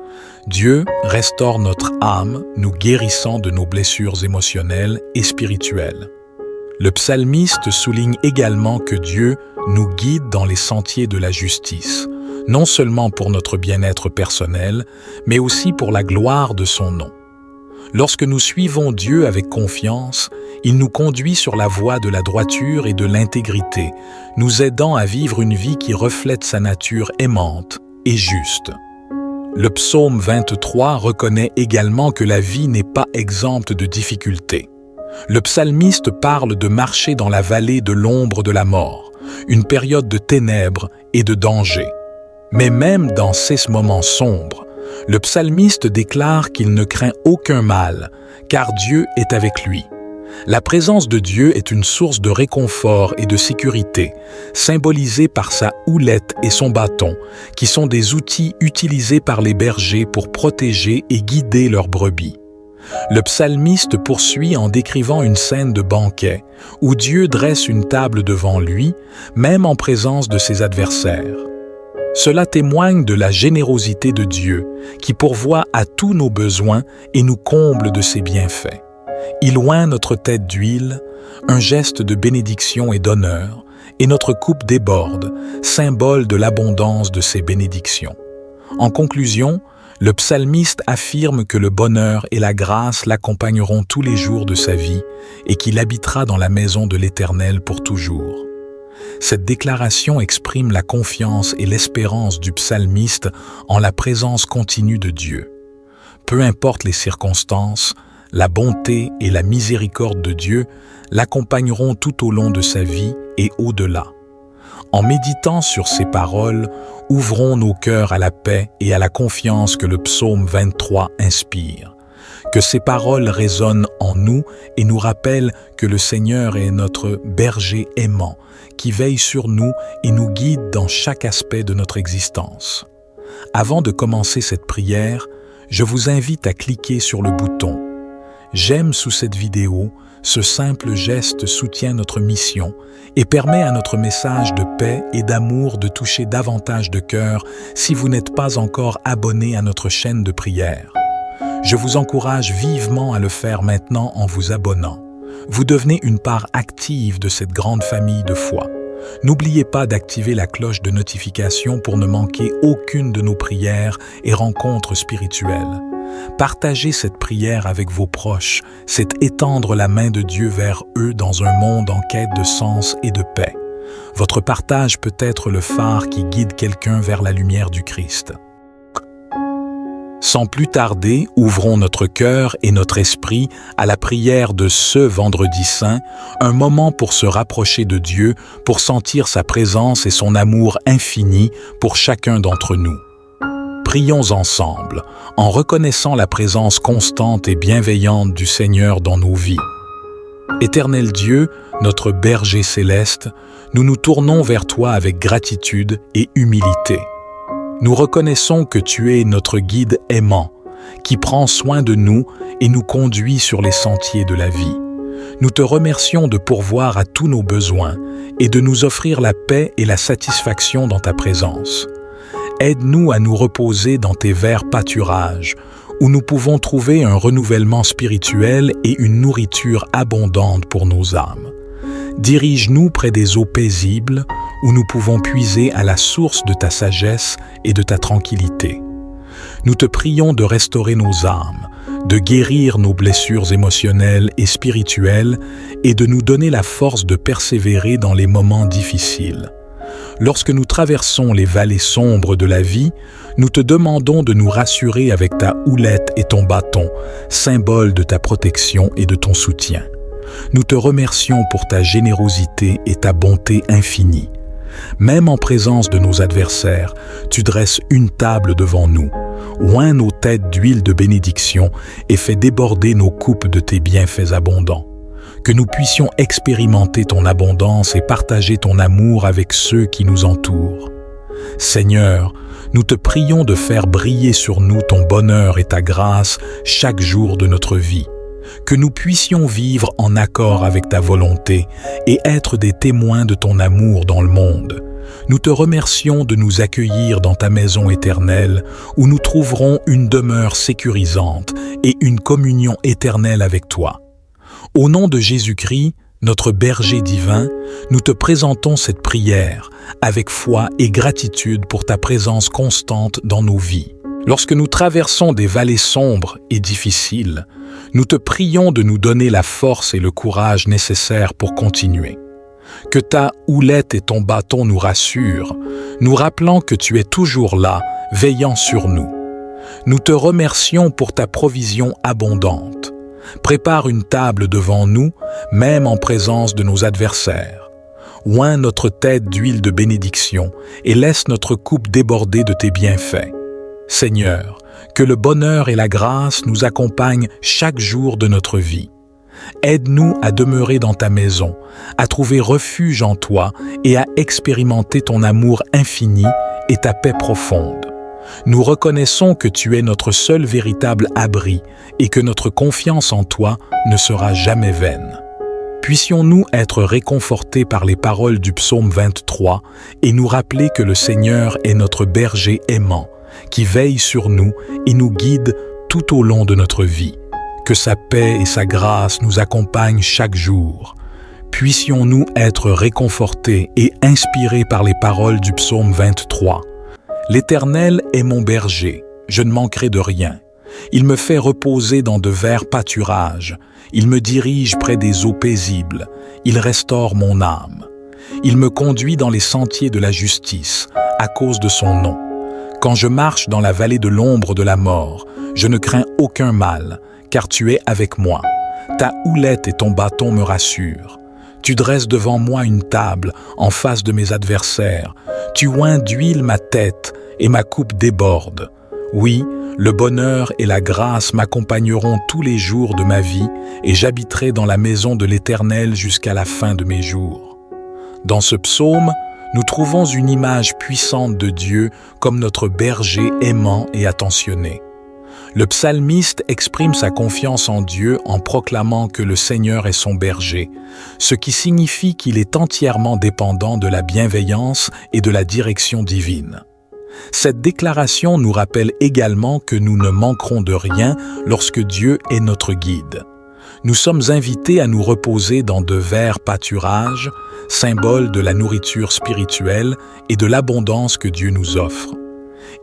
Dieu restaure notre âme, nous guérissant de nos blessures émotionnelles et spirituelles. Le psalmiste souligne également que Dieu nous guide dans les sentiers de la justice, non seulement pour notre bien-être personnel, mais aussi pour la gloire de son nom. Lorsque nous suivons Dieu avec confiance, il nous conduit sur la voie de la droiture et de l'intégrité, nous aidant à vivre une vie qui reflète sa nature aimante et juste. Le psaume 23 reconnaît également que la vie n'est pas exempte de difficultés. Le psalmiste parle de marcher dans la vallée de l'ombre de la mort, une période de ténèbres et de danger. Mais même dans ces moments sombres, le psalmiste déclare qu'il ne craint aucun mal, car Dieu est avec lui. La présence de Dieu est une source de réconfort et de sécurité, symbolisée par sa houlette et son bâton, qui sont des outils utilisés par les bergers pour protéger et guider leurs brebis. Le psalmiste poursuit en décrivant une scène de banquet, où Dieu dresse une table devant lui, même en présence de ses adversaires. Cela témoigne de la générosité de Dieu, qui pourvoit à tous nos besoins et nous comble de ses bienfaits. Il oint notre tête d'huile, un geste de bénédiction et d'honneur, et notre coupe déborde, symbole de l'abondance de ses bénédictions. En conclusion, le psalmiste affirme que le bonheur et la grâce l'accompagneront tous les jours de sa vie et qu'il habitera dans la maison de l'Éternel pour toujours. Cette déclaration exprime la confiance et l'espérance du psalmiste en la présence continue de Dieu. Peu importe les circonstances, la bonté et la miséricorde de Dieu l'accompagneront tout au long de sa vie et au-delà. En méditant sur ces paroles, ouvrons nos cœurs à la paix et à la confiance que le psaume 23 inspire. Que ces paroles résonnent en nous et nous rappellent que le Seigneur est notre berger aimant, qui veille sur nous et nous guide dans chaque aspect de notre existence. Avant de commencer cette prière, je vous invite à cliquer sur le bouton « J'aime » sous cette vidéo. Ce simple geste soutient notre mission et permet à notre message de paix et d'amour de toucher davantage de cœurs si vous n'êtes pas encore abonné à notre chaîne de prière. Je vous encourage vivement à le faire maintenant en vous abonnant. Vous devenez une part active de cette grande famille de foi. N'oubliez pas d'activer la cloche de notification pour ne manquer aucune de nos prières et rencontres spirituelles. Partager cette prière avec vos proches, c'est étendre la main de Dieu vers eux dans un monde en quête de sens et de paix. Votre partage peut être le phare qui guide quelqu'un vers la lumière du Christ. Sans plus tarder, ouvrons notre cœur et notre esprit à la prière de ce Vendredi Saint, un moment pour se rapprocher de Dieu, pour sentir sa présence et son amour infini pour chacun d'entre nous. Prions ensemble, en reconnaissant la présence constante et bienveillante du Seigneur dans nos vies. Éternel Dieu, notre berger céleste, nous nous tournons vers toi avec gratitude et humilité. Nous reconnaissons que tu es notre guide aimant, qui prend soin de nous et nous conduit sur les sentiers de la vie. Nous te remercions de pourvoir à tous nos besoins et de nous offrir la paix et la satisfaction dans ta présence. Aide-nous à nous reposer dans tes verts pâturages, où nous pouvons trouver un renouvellement spirituel et une nourriture abondante pour nos âmes. Dirige-nous près des eaux paisibles, où nous pouvons puiser à la source de ta sagesse et de ta tranquillité. Nous te prions de restaurer nos âmes, de guérir nos blessures émotionnelles et spirituelles et de nous donner la force de persévérer dans les moments difficiles. Lorsque nous traversons les vallées sombres de la vie, nous te demandons de nous rassurer avec ta houlette et ton bâton, symbole de ta protection et de ton soutien. Nous te remercions pour ta générosité et ta bonté infinie. Même en présence de nos adversaires, tu dresses une table devant nous. Oins nos têtes d'huile de bénédiction et fais déborder nos coupes de tes bienfaits abondants. Que nous puissions expérimenter ton abondance et partager ton amour avec ceux qui nous entourent. Seigneur, nous te prions de faire briller sur nous ton bonheur et ta grâce chaque jour de notre vie. Que nous puissions vivre en accord avec ta volonté et être des témoins de ton amour dans le monde. Nous te remercions de nous accueillir dans ta maison éternelle où nous trouverons une demeure sécurisante et une communion éternelle avec toi. Au nom de Jésus-Christ, notre berger divin, nous te présentons cette prière avec foi et gratitude pour ta présence constante dans nos vies. Lorsque nous traversons des vallées sombres et difficiles, nous te prions de nous donner la force et le courage nécessaires pour continuer. Que ta houlette et ton bâton nous rassurent, nous rappelant que tu es toujours là, veillant sur nous. Nous te remercions pour ta provision abondante. Prépare une table devant nous, même en présence de nos adversaires. Oins notre tête d'huile de bénédiction et laisse notre coupe déborder de tes bienfaits. Seigneur, que le bonheur et la grâce nous accompagnent chaque jour de notre vie. Aide-nous à demeurer dans ta maison, à trouver refuge en toi et à expérimenter ton amour infini et ta paix profonde. Nous reconnaissons que tu es notre seul véritable abri et que notre confiance en toi ne sera jamais vaine. Puissions-nous être réconfortés par les paroles du psaume 23 et nous rappeler que le Seigneur est notre berger aimant, qui veille sur nous et nous guide tout au long de notre vie. Que sa paix et sa grâce nous accompagnent chaque jour. Puissions-nous être réconfortés et inspirés par les paroles du psaume 23. L'Éternel est mon berger, je ne manquerai de rien. Il me fait reposer dans de verts pâturages. Il me dirige près des eaux paisibles. Il restaure mon âme. Il me conduit dans les sentiers de la justice, à cause de son nom. Quand je marche dans la vallée de l'ombre de la mort, je ne crains aucun mal, car tu es avec moi. Ta houlette et ton bâton me rassurent. Tu dresses devant moi une table en face de mes adversaires. Tu oins d'huile ma tête et ma coupe déborde. Oui, le bonheur et la grâce m'accompagneront tous les jours de ma vie et j'habiterai dans la maison de l'Éternel jusqu'à la fin de mes jours. Dans ce psaume, nous trouvons une image puissante de Dieu comme notre berger aimant et attentionné. Le psalmiste exprime sa confiance en Dieu en proclamant que le Seigneur est son berger, ce qui signifie qu'il est entièrement dépendant de la bienveillance et de la direction divine. Cette déclaration nous rappelle également que nous ne manquerons de rien lorsque Dieu est notre guide. Nous sommes invités à nous reposer dans de verts pâturages, symbole de la nourriture spirituelle et de l'abondance que Dieu nous offre.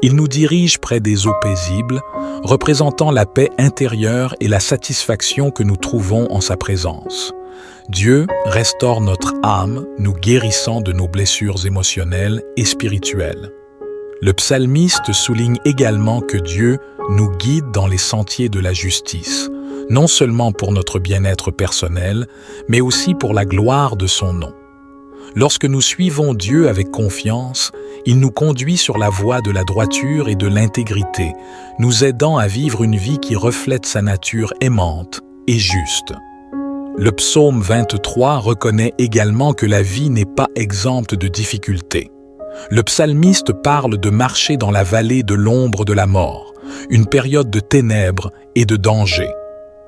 Il nous dirige près des eaux paisibles, représentant la paix intérieure et la satisfaction que nous trouvons en sa présence. Dieu restaure notre âme, nous guérissant de nos blessures émotionnelles et spirituelles. Le psalmiste souligne également que Dieu nous guide dans les sentiers de la justice, non seulement pour notre bien-être personnel, mais aussi pour la gloire de son nom. Lorsque nous suivons Dieu avec confiance, il nous conduit sur la voie de la droiture et de l'intégrité, nous aidant à vivre une vie qui reflète sa nature aimante et juste. Le psaume 23 reconnaît également que la vie n'est pas exempte de difficultés. Le psalmiste parle de marcher dans la vallée de l'ombre de la mort, une période de ténèbres et de danger.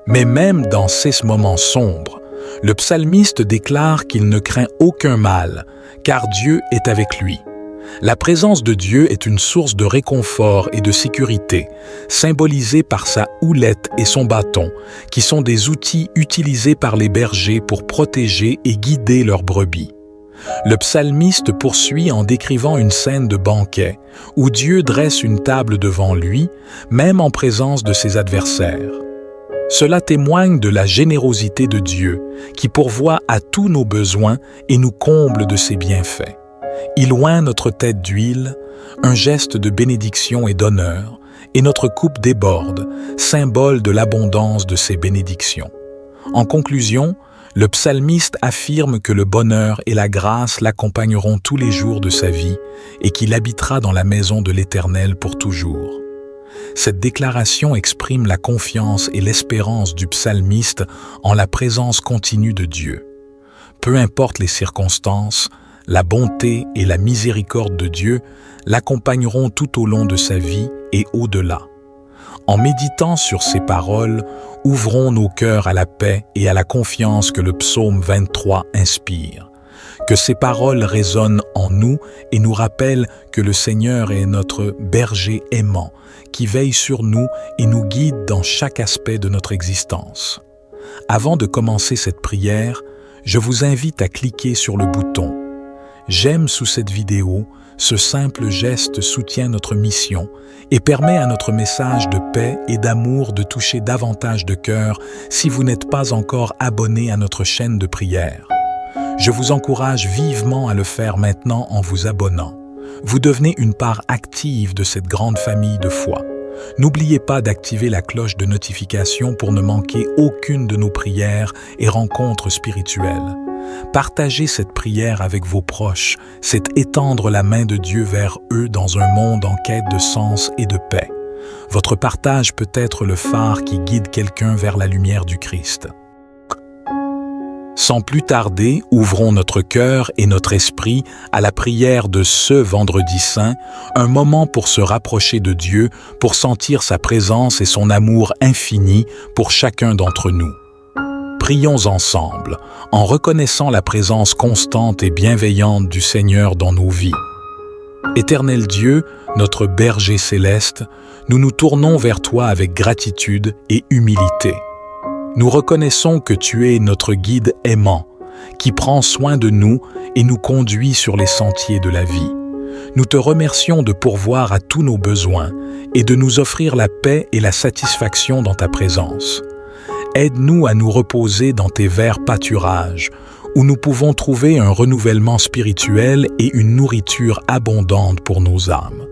Mais même dans ces moments sombres, le psalmiste déclare qu'il ne craint aucun mal, car Dieu est avec lui. La présence de Dieu est une source de réconfort et de sécurité, symbolisée par sa houlette et son bâton, qui sont des outils utilisés par les bergers pour protéger et guider leurs brebis. Le psalmiste poursuit en décrivant une scène de banquet, où Dieu dresse une table devant lui, même en présence de ses adversaires. Cela témoigne de la générosité de Dieu, qui pourvoit à tous nos besoins et nous comble de ses bienfaits. Il oint notre tête d'huile, un geste de bénédiction et d'honneur, et notre coupe déborde, symbole de l'abondance de ses bénédictions. En conclusion, le psalmiste affirme que le bonheur et la grâce l'accompagneront tous les jours de sa vie et qu'il habitera dans la maison de l'Éternel pour toujours. Cette déclaration exprime la confiance et l'espérance du psalmiste en la présence continue de Dieu. Peu importe les circonstances, la bonté et la miséricorde de Dieu l'accompagneront tout au long de sa vie et au-delà. En méditant sur ces paroles, ouvrons nos cœurs à la paix et à la confiance que le psaume 23 inspire. Que ces paroles résonnent en nous et nous rappellent que le Seigneur est notre berger aimant, qui veille sur nous et nous guide dans chaque aspect de notre existence. Avant de commencer cette prière, je vous invite à cliquer sur le bouton « J'aime » sous cette vidéo. Ce simple geste soutient notre mission et permet à notre message de paix et d'amour de toucher davantage de cœurs si vous n'êtes pas encore abonné à notre chaîne de prière. Je vous encourage vivement à le faire maintenant en vous abonnant. Vous devenez une part active de cette grande famille de foi. N'oubliez pas d'activer la cloche de notification pour ne manquer aucune de nos prières et rencontres spirituelles. Partager cette prière avec vos proches, c'est étendre la main de Dieu vers eux dans un monde en quête de sens et de paix. Votre partage peut être le phare qui guide quelqu'un vers la lumière du Christ. Sans plus tarder, ouvrons notre cœur et notre esprit à la prière de ce Vendredi Saint, un moment pour se rapprocher de Dieu, pour sentir sa présence et son amour infini pour chacun d'entre nous. Prions ensemble, en reconnaissant la présence constante et bienveillante du Seigneur dans nos vies. Éternel Dieu, notre berger céleste, nous nous tournons vers toi avec gratitude et humilité. Nous reconnaissons que tu es notre guide aimant, qui prend soin de nous et nous conduit sur les sentiers de la vie. Nous te remercions de pourvoir à tous nos besoins et de nous offrir la paix et la satisfaction dans ta présence. Aide-nous à nous reposer dans tes verts pâturages, où nous pouvons trouver un renouvellement spirituel et une nourriture abondante pour nos âmes.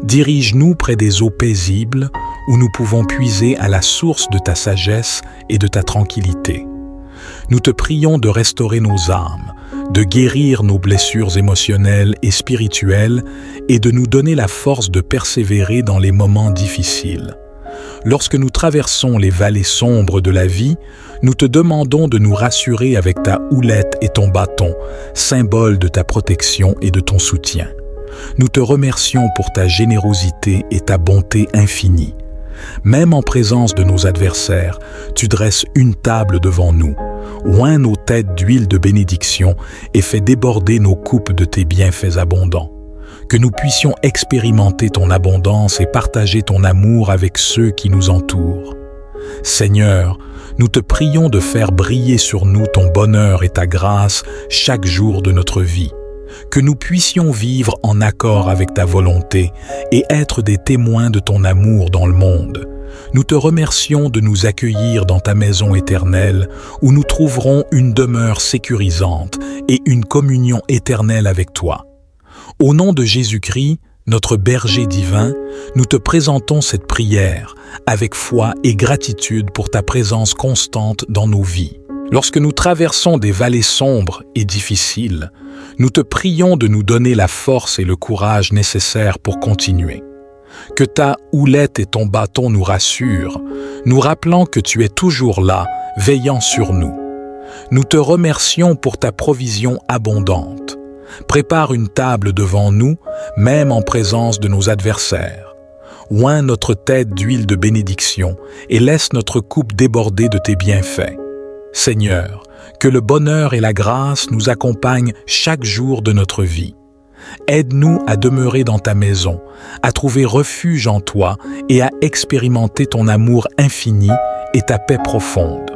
Dirige-nous près des eaux paisibles, où nous pouvons puiser à la source de ta sagesse et de ta tranquillité. Nous te prions de restaurer nos âmes, de guérir nos blessures émotionnelles et spirituelles et de nous donner la force de persévérer dans les moments difficiles. Lorsque nous traversons les vallées sombres de la vie, nous te demandons de nous rassurer avec ta houlette et ton bâton, symbole de ta protection et de ton soutien. Nous te remercions pour ta générosité et ta bonté infinie. Même en présence de nos adversaires, tu dresses une table devant nous, oins nos têtes d'huile de bénédiction et fais déborder nos coupes de tes bienfaits abondants. Que nous puissions expérimenter ton abondance et partager ton amour avec ceux qui nous entourent. Seigneur, nous te prions de faire briller sur nous ton bonheur et ta grâce chaque jour de notre vie. Que nous puissions vivre en accord avec ta volonté et être des témoins de ton amour dans le monde. Nous te remercions de nous accueillir dans ta maison éternelle où nous trouverons une demeure sécurisante et une communion éternelle avec toi. Au nom de Jésus-Christ, notre berger divin, nous te présentons cette prière avec foi et gratitude pour ta présence constante dans nos vies. Lorsque nous traversons des vallées sombres et difficiles, nous te prions de nous donner la force et le courage nécessaires pour continuer. Que ta houlette et ton bâton nous rassurent, nous rappelant que tu es toujours là, veillant sur nous. Nous te remercions pour ta provision abondante. Prépare une table devant nous, même en présence de nos adversaires. Oins notre tête d'huile de bénédiction et laisse notre coupe déborder de tes bienfaits. Seigneur, que le bonheur et la grâce nous accompagnent chaque jour de notre vie. Aide-nous à demeurer dans ta maison, à trouver refuge en toi et à expérimenter ton amour infini et ta paix profonde.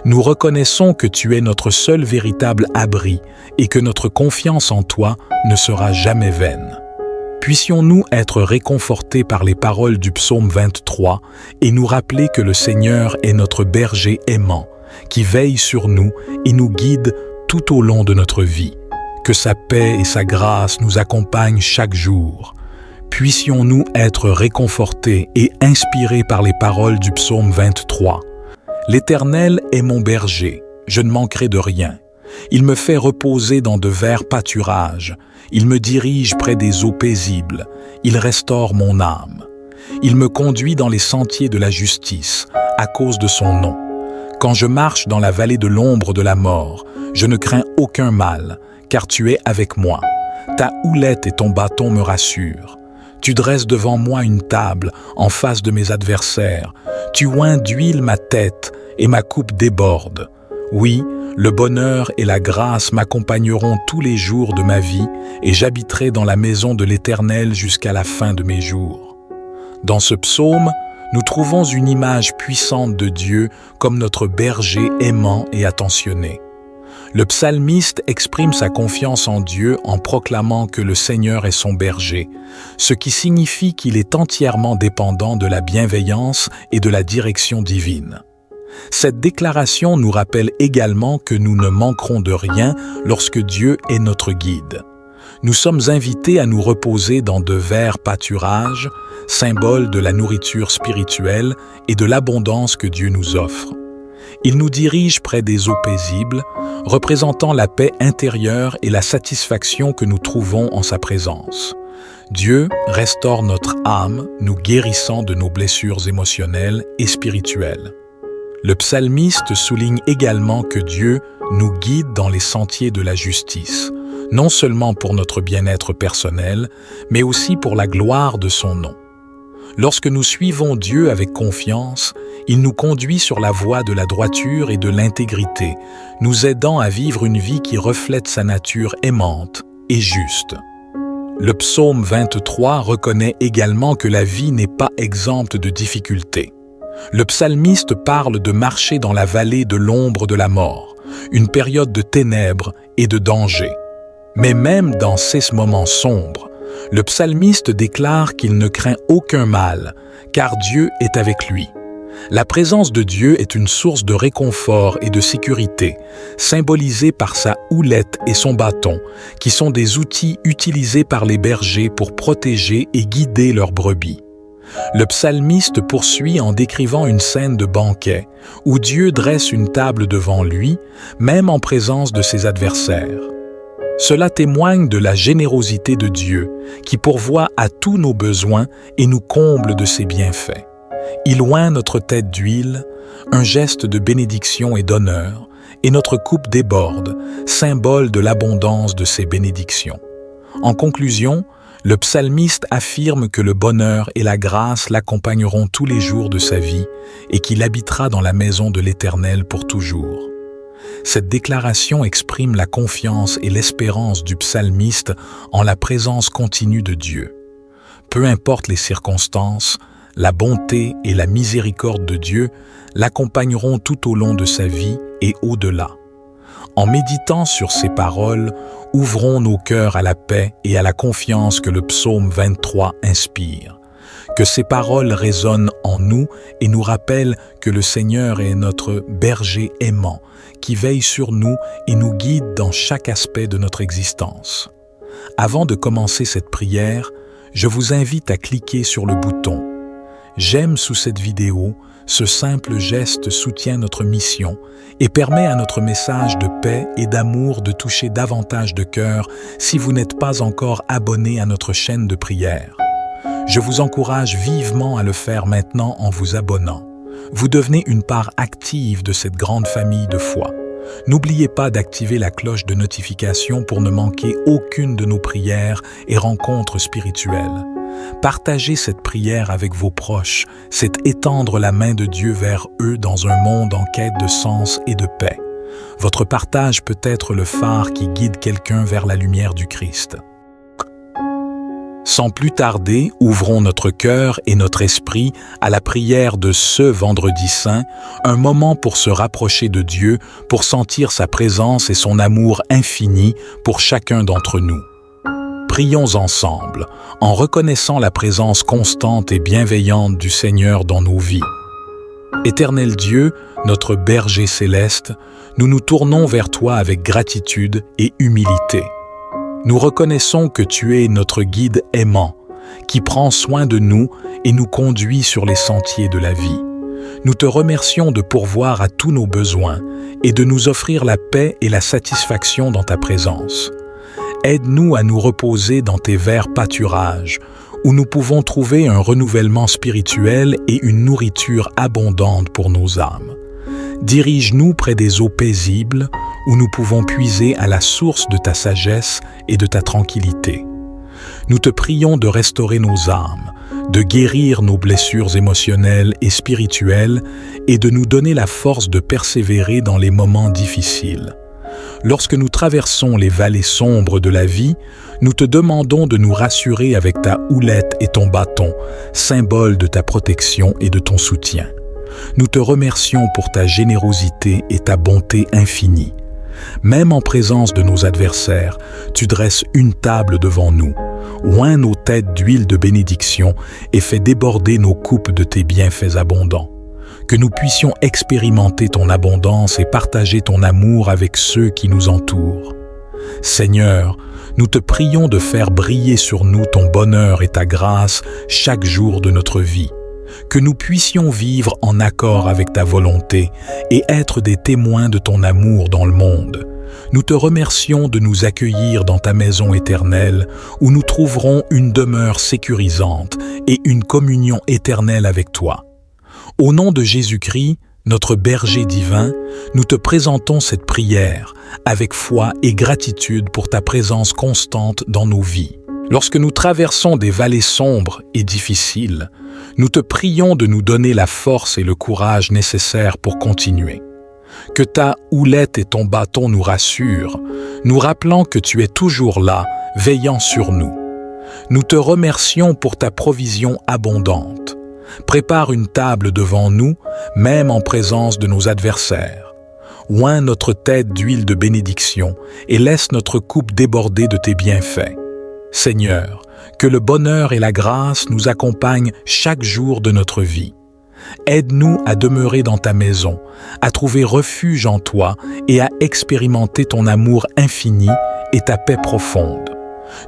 Nous reconnaissons que tu es notre seul véritable abri et que notre confiance en toi ne sera jamais vaine. Puissions-nous être réconfortés par les paroles du psaume 23 et nous rappeler que le Seigneur est notre berger aimant, qui veille sur nous et nous guide tout au long de notre vie. Que sa paix et sa grâce nous accompagnent chaque jour. Puissions-nous être réconfortés et inspirés par les paroles du psaume 23. L'Éternel est mon berger, je ne manquerai de rien. Il me fait reposer dans de verts pâturages. Il me dirige près des eaux paisibles. Il restaure mon âme. Il me conduit dans les sentiers de la justice, à cause de son nom. Quand je marche dans la vallée de l'ombre de la mort, je ne crains aucun mal, car tu es avec moi. Ta houlette et ton bâton me rassurent. Tu dresses devant moi une table en face de mes adversaires. Tu oins d'huile ma tête et ma coupe déborde. Oui, le bonheur et la grâce m'accompagneront tous les jours de ma vie et j'habiterai dans la maison de l'Éternel jusqu'à la fin de mes jours. Dans ce psaume, nous trouvons une image puissante de Dieu comme notre berger aimant et attentionné. Le psalmiste exprime sa confiance en Dieu en proclamant que le Seigneur est son berger, ce qui signifie qu'il est entièrement dépendant de la bienveillance et de la direction divine. Cette déclaration nous rappelle également que nous ne manquerons de rien lorsque Dieu est notre guide. Nous sommes invités à nous reposer dans de verts pâturages, symbole de la nourriture spirituelle et de l'abondance que Dieu nous offre. Il nous dirige près des eaux paisibles, représentant la paix intérieure et la satisfaction que nous trouvons en sa présence. Dieu restaure notre âme, nous guérissant de nos blessures émotionnelles et spirituelles. Le psalmiste souligne également que Dieu nous guide dans les sentiers de la justice, non seulement pour notre bien-être personnel, mais aussi pour la gloire de son nom. Lorsque nous suivons Dieu avec confiance, il nous conduit sur la voie de la droiture et de l'intégrité, nous aidant à vivre une vie qui reflète sa nature aimante et juste. Le psaume 23 reconnaît également que la vie n'est pas exempte de difficultés. Le psalmiste parle de marcher dans la vallée de l'ombre de la mort, une période de ténèbres et de danger. Mais même dans ces moments sombres, le psalmiste déclare qu'il ne craint aucun mal, car Dieu est avec lui. La présence de Dieu est une source de réconfort et de sécurité, symbolisée par sa houlette et son bâton, qui sont des outils utilisés par les bergers pour protéger et guider leurs brebis. Le psalmiste poursuit en décrivant une scène de banquet, où Dieu dresse une table devant lui, même en présence de ses adversaires. Cela témoigne de la générosité de Dieu, qui pourvoit à tous nos besoins et nous comble de ses bienfaits. Il oint notre tête d'huile, un geste de bénédiction et d'honneur, et notre coupe déborde, symbole de l'abondance de ses bénédictions. En conclusion, le psalmiste affirme que le bonheur et la grâce l'accompagneront tous les jours de sa vie et qu'il habitera dans la maison de l'Éternel pour toujours. Cette déclaration exprime la confiance et l'espérance du psalmiste en la présence continue de Dieu. Peu importe les circonstances, la bonté et la miséricorde de Dieu l'accompagneront tout au long de sa vie et au-delà. En méditant sur ces paroles, ouvrons nos cœurs à la paix et à la confiance que le psaume 23 inspire. Que ces paroles résonnent en nous et nous rappellent que le Seigneur est notre berger aimant, qui veille sur nous et nous guide dans chaque aspect de notre existence. Avant de commencer cette prière, je vous invite à cliquer sur le bouton « J'aime » sous cette vidéo, Ce simple geste soutient notre mission et permet à notre message de paix et d'amour de toucher davantage de cœurs si vous n'êtes pas encore abonné à notre chaîne de prière. Je vous encourage vivement à le faire maintenant en vous abonnant. Vous devenez une part active de cette grande famille de foi. N'oubliez pas d'activer la cloche de notification pour ne manquer aucune de nos prières et rencontres spirituelles. Partager cette prière avec vos proches, c'est étendre la main de Dieu vers eux dans un monde en quête de sens et de paix. Votre partage peut être le phare qui guide quelqu'un vers la lumière du Christ. Sans plus tarder, ouvrons notre cœur et notre esprit à la prière de ce Vendredi Saint, un moment pour se rapprocher de Dieu, pour sentir sa présence et son amour infini pour chacun d'entre nous. Prions ensemble, en reconnaissant la présence constante et bienveillante du Seigneur dans nos vies. Éternel Dieu, notre berger céleste, nous nous tournons vers toi avec gratitude et humilité. Nous reconnaissons que tu es notre guide aimant, qui prend soin de nous et nous conduit sur les sentiers de la vie. Nous te remercions de pourvoir à tous nos besoins et de nous offrir la paix et la satisfaction dans ta présence. Aide-nous à nous reposer dans tes verts pâturages, où nous pouvons trouver un renouvellement spirituel et une nourriture abondante pour nos âmes. Dirige-nous près des eaux paisibles, où nous pouvons puiser à la source de ta sagesse et de ta tranquillité. Nous te prions de restaurer nos âmes, de guérir nos blessures émotionnelles et spirituelles et de nous donner la force de persévérer dans les moments difficiles. Lorsque nous traversons les vallées sombres de la vie, nous te demandons de nous rassurer avec ta houlette et ton bâton, symbole de ta protection et de ton soutien. Nous te remercions pour ta générosité et ta bonté infinie. Même en présence de nos adversaires, tu dresses une table devant nous, oins nos têtes d'huile de bénédiction et fais déborder nos coupes de tes bienfaits abondants. Que nous puissions expérimenter ton abondance et partager ton amour avec ceux qui nous entourent. Seigneur, nous te prions de faire briller sur nous ton bonheur et ta grâce chaque jour de notre vie. Que nous puissions vivre en accord avec ta volonté et être des témoins de ton amour dans le monde. Nous te remercions de nous accueillir dans ta maison éternelle où nous trouverons une demeure sécurisante et une communion éternelle avec toi. Au nom de Jésus-Christ, notre berger divin, nous te présentons cette prière avec foi et gratitude pour ta présence constante dans nos vies. Lorsque nous traversons des vallées sombres et difficiles, nous te prions de nous donner la force et le courage nécessaires pour continuer. Que ta houlette et ton bâton nous rassurent, nous rappelant que tu es toujours là, veillant sur nous. Nous te remercions pour ta provision abondante. Prépare une table devant nous, même en présence de nos adversaires. Oins notre tête d'huile de bénédiction et laisse notre coupe déborder de tes bienfaits. Seigneur, que le bonheur et la grâce nous accompagnent chaque jour de notre vie. Aide-nous à demeurer dans ta maison, à trouver refuge en toi et à expérimenter ton amour infini et ta paix profonde.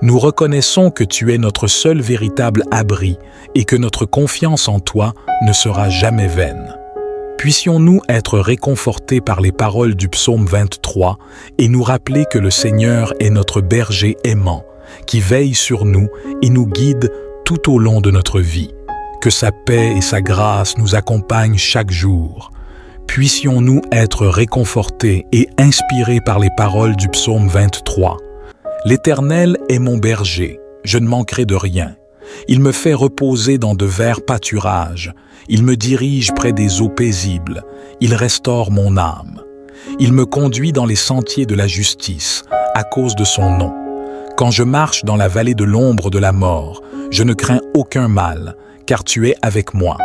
Nous reconnaissons que tu es notre seul véritable abri et que notre confiance en toi ne sera jamais vaine. Puissions-nous être réconfortés par les paroles du psaume 23 et nous rappeler que le Seigneur est notre berger aimant, qui veille sur nous et nous guide tout au long de notre vie. Que sa paix et sa grâce nous accompagnent chaque jour. Puissions-nous être réconfortés et inspirés par les paroles du psaume 23. L'Éternel est mon berger, je ne manquerai de rien. Il me fait reposer dans de verts pâturages. Il me dirige près des eaux paisibles. Il restaure mon âme. Il me conduit dans les sentiers de la justice, à cause de son nom. Quand je marche dans la vallée de l'ombre de la mort, je ne crains aucun mal, car tu es avec moi.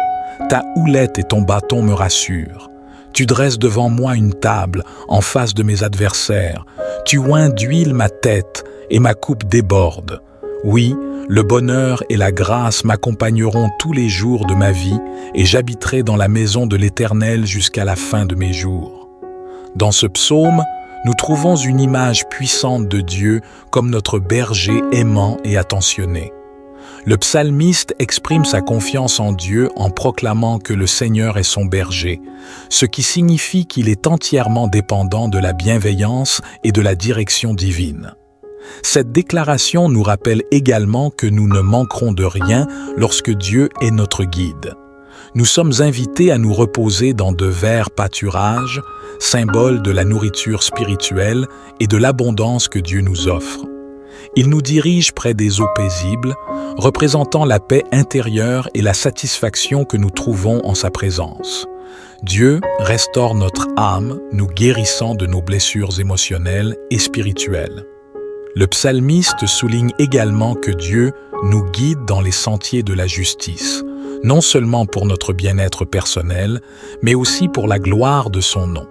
Ta houlette et ton bâton me rassurent. Tu dresses devant moi une table en face de mes adversaires. Tu oins d'huile ma tête et ma coupe déborde. Oui, le bonheur et la grâce m'accompagneront tous les jours de ma vie et j'habiterai dans la maison de l'Éternel jusqu'à la fin de mes jours. Dans ce psaume, nous trouvons une image puissante de Dieu comme notre berger aimant et attentionné. Le psalmiste exprime sa confiance en Dieu en proclamant que le Seigneur est son berger, ce qui signifie qu'il est entièrement dépendant de la bienveillance et de la direction divine. Cette déclaration nous rappelle également que nous ne manquerons de rien lorsque Dieu est notre guide. Nous sommes invités à nous reposer dans de verts pâturages, symbole de la nourriture spirituelle et de l'abondance que Dieu nous offre. Il nous dirige près des eaux paisibles, représentant la paix intérieure et la satisfaction que nous trouvons en sa présence. Dieu restaure notre âme, nous guérissant de nos blessures émotionnelles et spirituelles. Le psalmiste souligne également que Dieu nous guide dans les sentiers de la justice, non seulement pour notre bien-être personnel, mais aussi pour la gloire de son nom.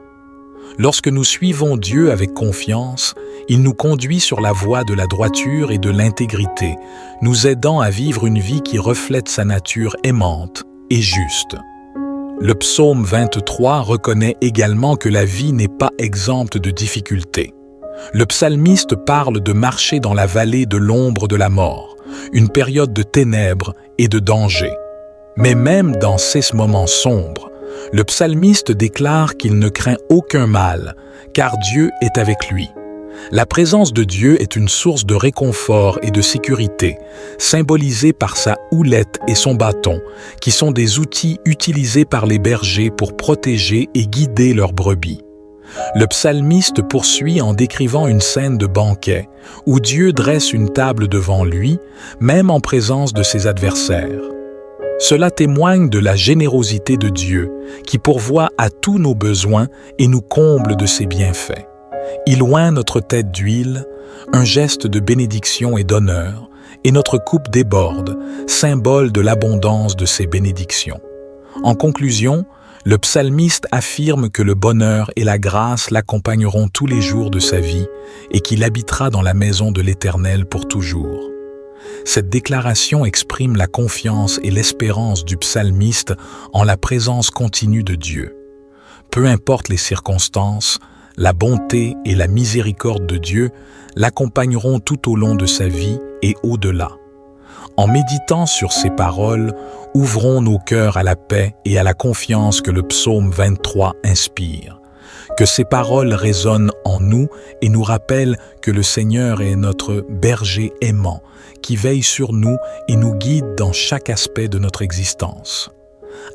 Lorsque nous suivons Dieu avec confiance, il nous conduit sur la voie de la droiture et de l'intégrité, nous aidant à vivre une vie qui reflète sa nature aimante et juste. Le psaume 23 reconnaît également que la vie n'est pas exempte de difficultés. Le psalmiste parle de marcher dans la vallée de l'ombre de la mort, une période de ténèbres et de danger. Mais même dans ces moments sombres, le psalmiste déclare qu'il ne craint aucun mal, car Dieu est avec lui. La présence de Dieu est une source de réconfort et de sécurité, symbolisée par sa houlette et son bâton, qui sont des outils utilisés par les bergers pour protéger et guider leurs brebis. Le psalmiste poursuit en décrivant une scène de banquet, où Dieu dresse une table devant lui, même en présence de ses adversaires. Cela témoigne de la générosité de Dieu, qui pourvoit à tous nos besoins et nous comble de ses bienfaits. Il oint notre tête d'huile, un geste de bénédiction et d'honneur, et notre coupe déborde, symbole de l'abondance de ses bénédictions. En conclusion, le psalmiste affirme que le bonheur et la grâce l'accompagneront tous les jours de sa vie et qu'il habitera dans la maison de l'Éternel pour toujours. Cette déclaration exprime la confiance et l'espérance du psalmiste en la présence continue de Dieu. Peu importe les circonstances, la bonté et la miséricorde de Dieu l'accompagneront tout au long de sa vie et au-delà. En méditant sur ces paroles, ouvrons nos cœurs à la paix et à la confiance que le psaume 23 inspire. Que ces paroles résonnent en nous et nous rappellent que le Seigneur est notre berger aimant, qui veille sur nous et nous guide dans chaque aspect de notre existence.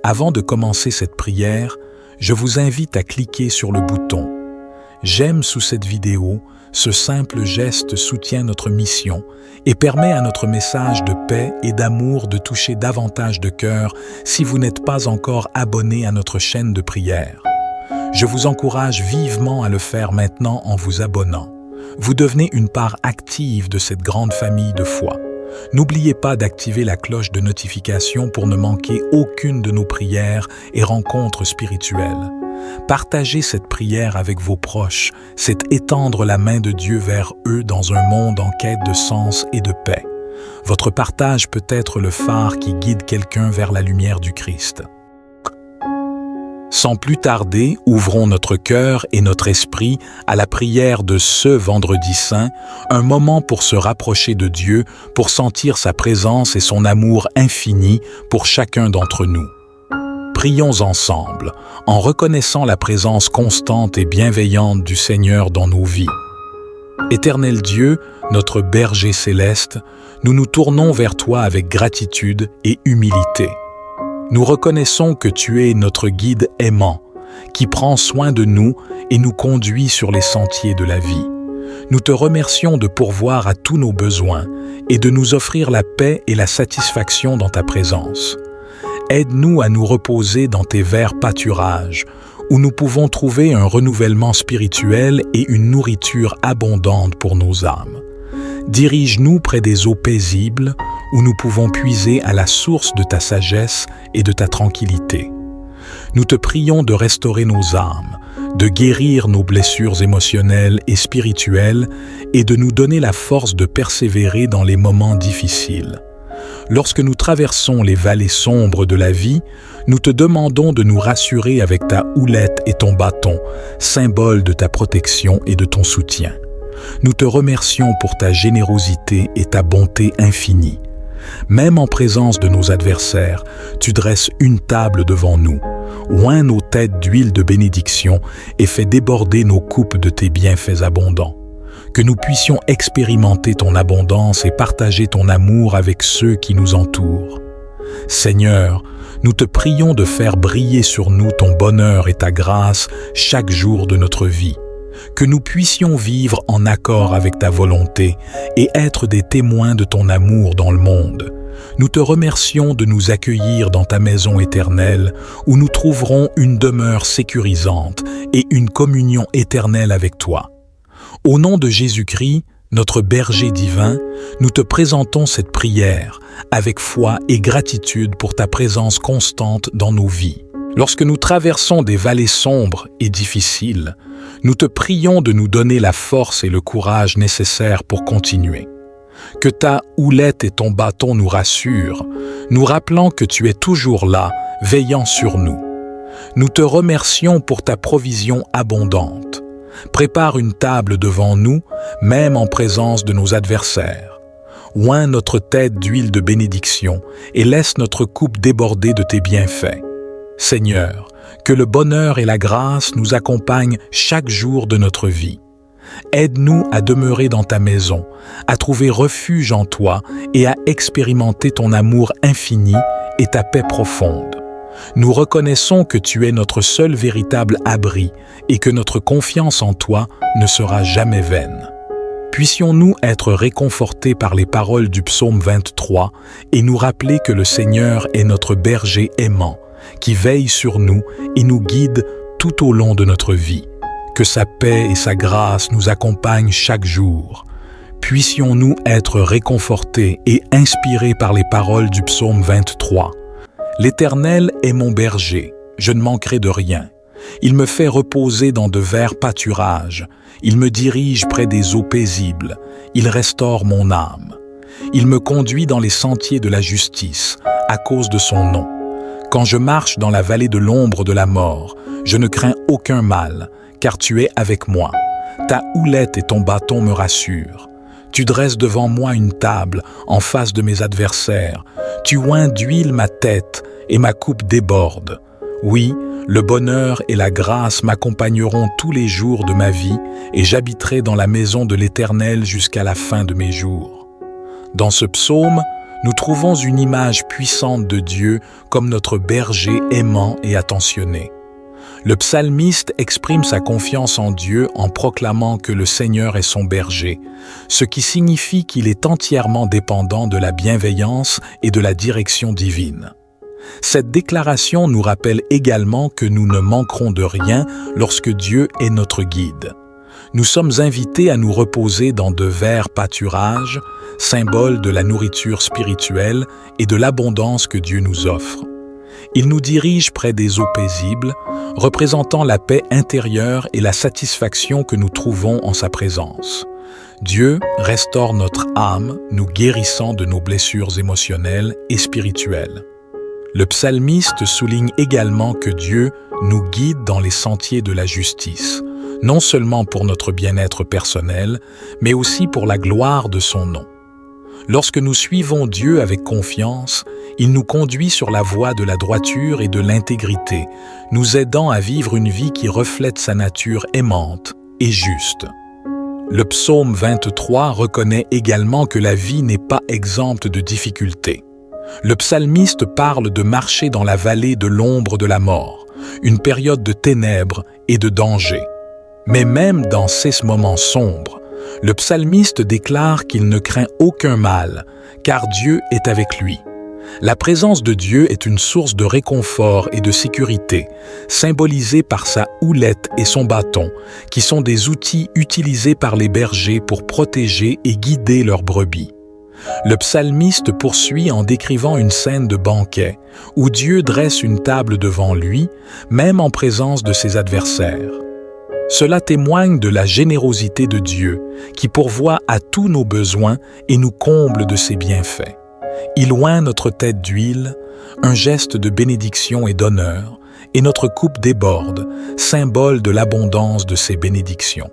Avant de commencer cette prière, je vous invite à cliquer sur le bouton « J'aime » sous cette vidéo. Ce simple geste soutient notre mission et permet à notre message de paix et d'amour de toucher davantage de cœurs si vous n'êtes pas encore abonné à notre chaîne de prière. Je vous encourage vivement à le faire maintenant en vous abonnant. Vous devenez une part active de cette grande famille de foi. N'oubliez pas d'activer la cloche de notification pour ne manquer aucune de nos prières et rencontres spirituelles. Partager cette prière avec vos proches, c'est étendre la main de Dieu vers eux dans un monde en quête de sens et de paix. Votre partage peut être le phare qui guide quelqu'un vers la lumière du Christ. Sans plus tarder, ouvrons notre cœur et notre esprit à la prière de ce Vendredi Saint, un moment pour se rapprocher de Dieu, pour sentir sa présence et son amour infini pour chacun d'entre nous. Prions ensemble, en reconnaissant la présence constante et bienveillante du Seigneur dans nos vies. Éternel Dieu, notre berger céleste, nous nous tournons vers toi avec gratitude et humilité. Nous reconnaissons que tu es notre guide aimant, qui prend soin de nous et nous conduit sur les sentiers de la vie. Nous te remercions de pourvoir à tous nos besoins et de nous offrir la paix et la satisfaction dans ta présence. Aide-nous à nous reposer dans tes verts pâturages, où nous pouvons trouver un renouvellement spirituel et une nourriture abondante pour nos âmes. Dirige-nous près des eaux paisibles, où nous pouvons puiser à la source de ta sagesse et de ta tranquillité. Nous te prions de restaurer nos âmes, de guérir nos blessures émotionnelles et spirituelles et de nous donner la force de persévérer dans les moments difficiles. Lorsque nous traversons les vallées sombres de la vie, nous te demandons de nous rassurer avec ta houlette et ton bâton, symbole de ta protection et de ton soutien. Nous te remercions pour ta générosité et ta bonté infinie. Même en présence de nos adversaires, tu dresses une table devant nous. Oins nos têtes d'huile de bénédiction et fais déborder nos coupes de tes bienfaits abondants. Que nous puissions expérimenter ton abondance et partager ton amour avec ceux qui nous entourent. Seigneur, nous te prions de faire briller sur nous ton bonheur et ta grâce chaque jour de notre vie. Que nous puissions vivre en accord avec ta volonté et être des témoins de ton amour dans le monde. Nous te remercions de nous accueillir dans ta maison éternelle où nous trouverons une demeure sécurisante et une communion éternelle avec toi. Au nom de Jésus-Christ, notre berger divin, nous te présentons cette prière avec foi et gratitude pour ta présence constante dans nos vies. Lorsque nous traversons des vallées sombres et difficiles, nous te prions de nous donner la force et le courage nécessaires pour continuer. Que ta houlette et ton bâton nous rassurent, nous rappelant que tu es toujours là, veillant sur nous. Nous te remercions pour ta provision abondante. Prépare une table devant nous, même en présence de nos adversaires. Oins notre tête d'huile de bénédiction et laisse notre coupe déborder de tes bienfaits. Seigneur, que le bonheur et la grâce nous accompagnent chaque jour de notre vie. Aide-nous à demeurer dans ta maison, à trouver refuge en toi et à expérimenter ton amour infini et ta paix profonde. Nous reconnaissons que tu es notre seul véritable abri et que notre confiance en toi ne sera jamais vaine. Puissions-nous être réconfortés par les paroles du psaume 23 et nous rappeler que le Seigneur est notre berger aimant, qui veille sur nous et nous guide tout au long de notre vie. Que sa paix et sa grâce nous accompagnent chaque jour. Puissions-nous être réconfortés et inspirés par les paroles du psaume 23. L'Éternel est mon berger, je ne manquerai de rien. Il me fait reposer dans de verts pâturages. Il me dirige près des eaux paisibles. Il restaure mon âme. Il me conduit dans les sentiers de la justice, à cause de son nom. Quand je marche dans la vallée de l'ombre de la mort, je ne crains aucun mal, car tu es avec moi. Ta houlette et ton bâton me rassurent. Tu dresses devant moi une table en face de mes adversaires. Tu oins d'huile ma tête et ma coupe déborde. Oui, le bonheur et la grâce m'accompagneront tous les jours de ma vie et j'habiterai dans la maison de l'Éternel jusqu'à la fin de mes jours. Dans ce psaume, nous trouvons une image puissante de Dieu comme notre berger aimant et attentionné. Le psalmiste exprime sa confiance en Dieu en proclamant que le Seigneur est son berger, ce qui signifie qu'il est entièrement dépendant de la bienveillance et de la direction divine. Cette déclaration nous rappelle également que nous ne manquerons de rien lorsque Dieu est notre guide. Nous sommes invités à nous reposer dans de verts pâturages, symbole de la nourriture spirituelle et de l'abondance que Dieu nous offre. Il nous dirige près des eaux paisibles, représentant la paix intérieure et la satisfaction que nous trouvons en sa présence. Dieu restaure notre âme, nous guérissant de nos blessures émotionnelles et spirituelles. Le psalmiste souligne également que Dieu nous guide dans les sentiers de la justice, non seulement pour notre bien-être personnel, mais aussi pour la gloire de son nom. Lorsque nous suivons Dieu avec confiance, il nous conduit sur la voie de la droiture et de l'intégrité, nous aidant à vivre une vie qui reflète sa nature aimante et juste. Le psaume 23 reconnaît également que la vie n'est pas exempte de difficultés. Le psalmiste parle de marcher dans la vallée de l'ombre de la mort, une période de ténèbres et de danger. Mais même dans ces moments sombres, le psalmiste déclare qu'il ne craint aucun mal, car Dieu est avec lui. La présence de Dieu est une source de réconfort et de sécurité, symbolisée par sa houlette et son bâton, qui sont des outils utilisés par les bergers pour protéger et guider leurs brebis. Le psalmiste poursuit en décrivant une scène de banquet, où Dieu dresse une table devant lui, même en présence de ses adversaires. Cela témoigne de la générosité de Dieu, qui pourvoit à tous nos besoins et nous comble de ses bienfaits. Il oint notre tête d'huile, un geste de bénédiction et d'honneur, et notre coupe déborde, symbole de l'abondance de ses bénédictions.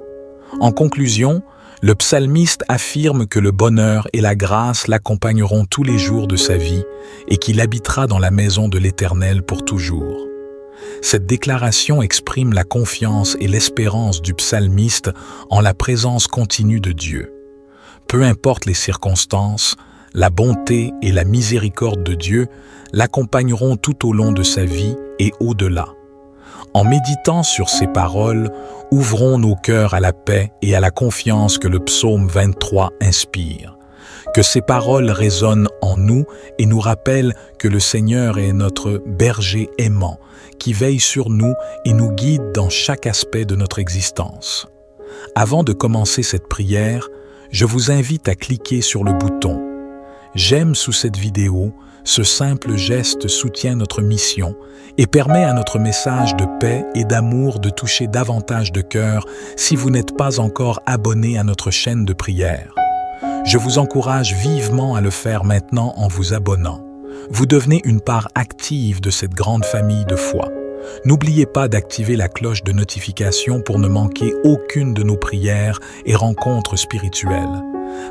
En conclusion, Le psalmiste affirme que le bonheur et la grâce l'accompagneront tous les jours de sa vie et qu'il habitera dans la maison de l'Éternel pour toujours. Cette déclaration exprime la confiance et l'espérance du psalmiste en la présence continue de Dieu. Peu importe les circonstances, la bonté et la miséricorde de Dieu l'accompagneront tout au long de sa vie et au-delà. En méditant sur ces paroles, ouvrons nos cœurs à la paix et à la confiance que le psaume 23 inspire. Que ces paroles résonnent en nous et nous rappellent que le Seigneur est notre berger aimant, qui veille sur nous et nous guide dans chaque aspect de notre existence. Avant de commencer cette prière, je vous invite à cliquer sur le bouton « J'aime » sous cette vidéo. Ce simple geste soutient notre mission et permet à notre message de paix et d'amour de toucher davantage de cœurs si vous n'êtes pas encore abonné à notre chaîne de prière. Je vous encourage vivement à le faire maintenant en vous abonnant. Vous devenez une part active de cette grande famille de foi. N'oubliez pas d'activer la cloche de notification pour ne manquer aucune de nos prières et rencontres spirituelles.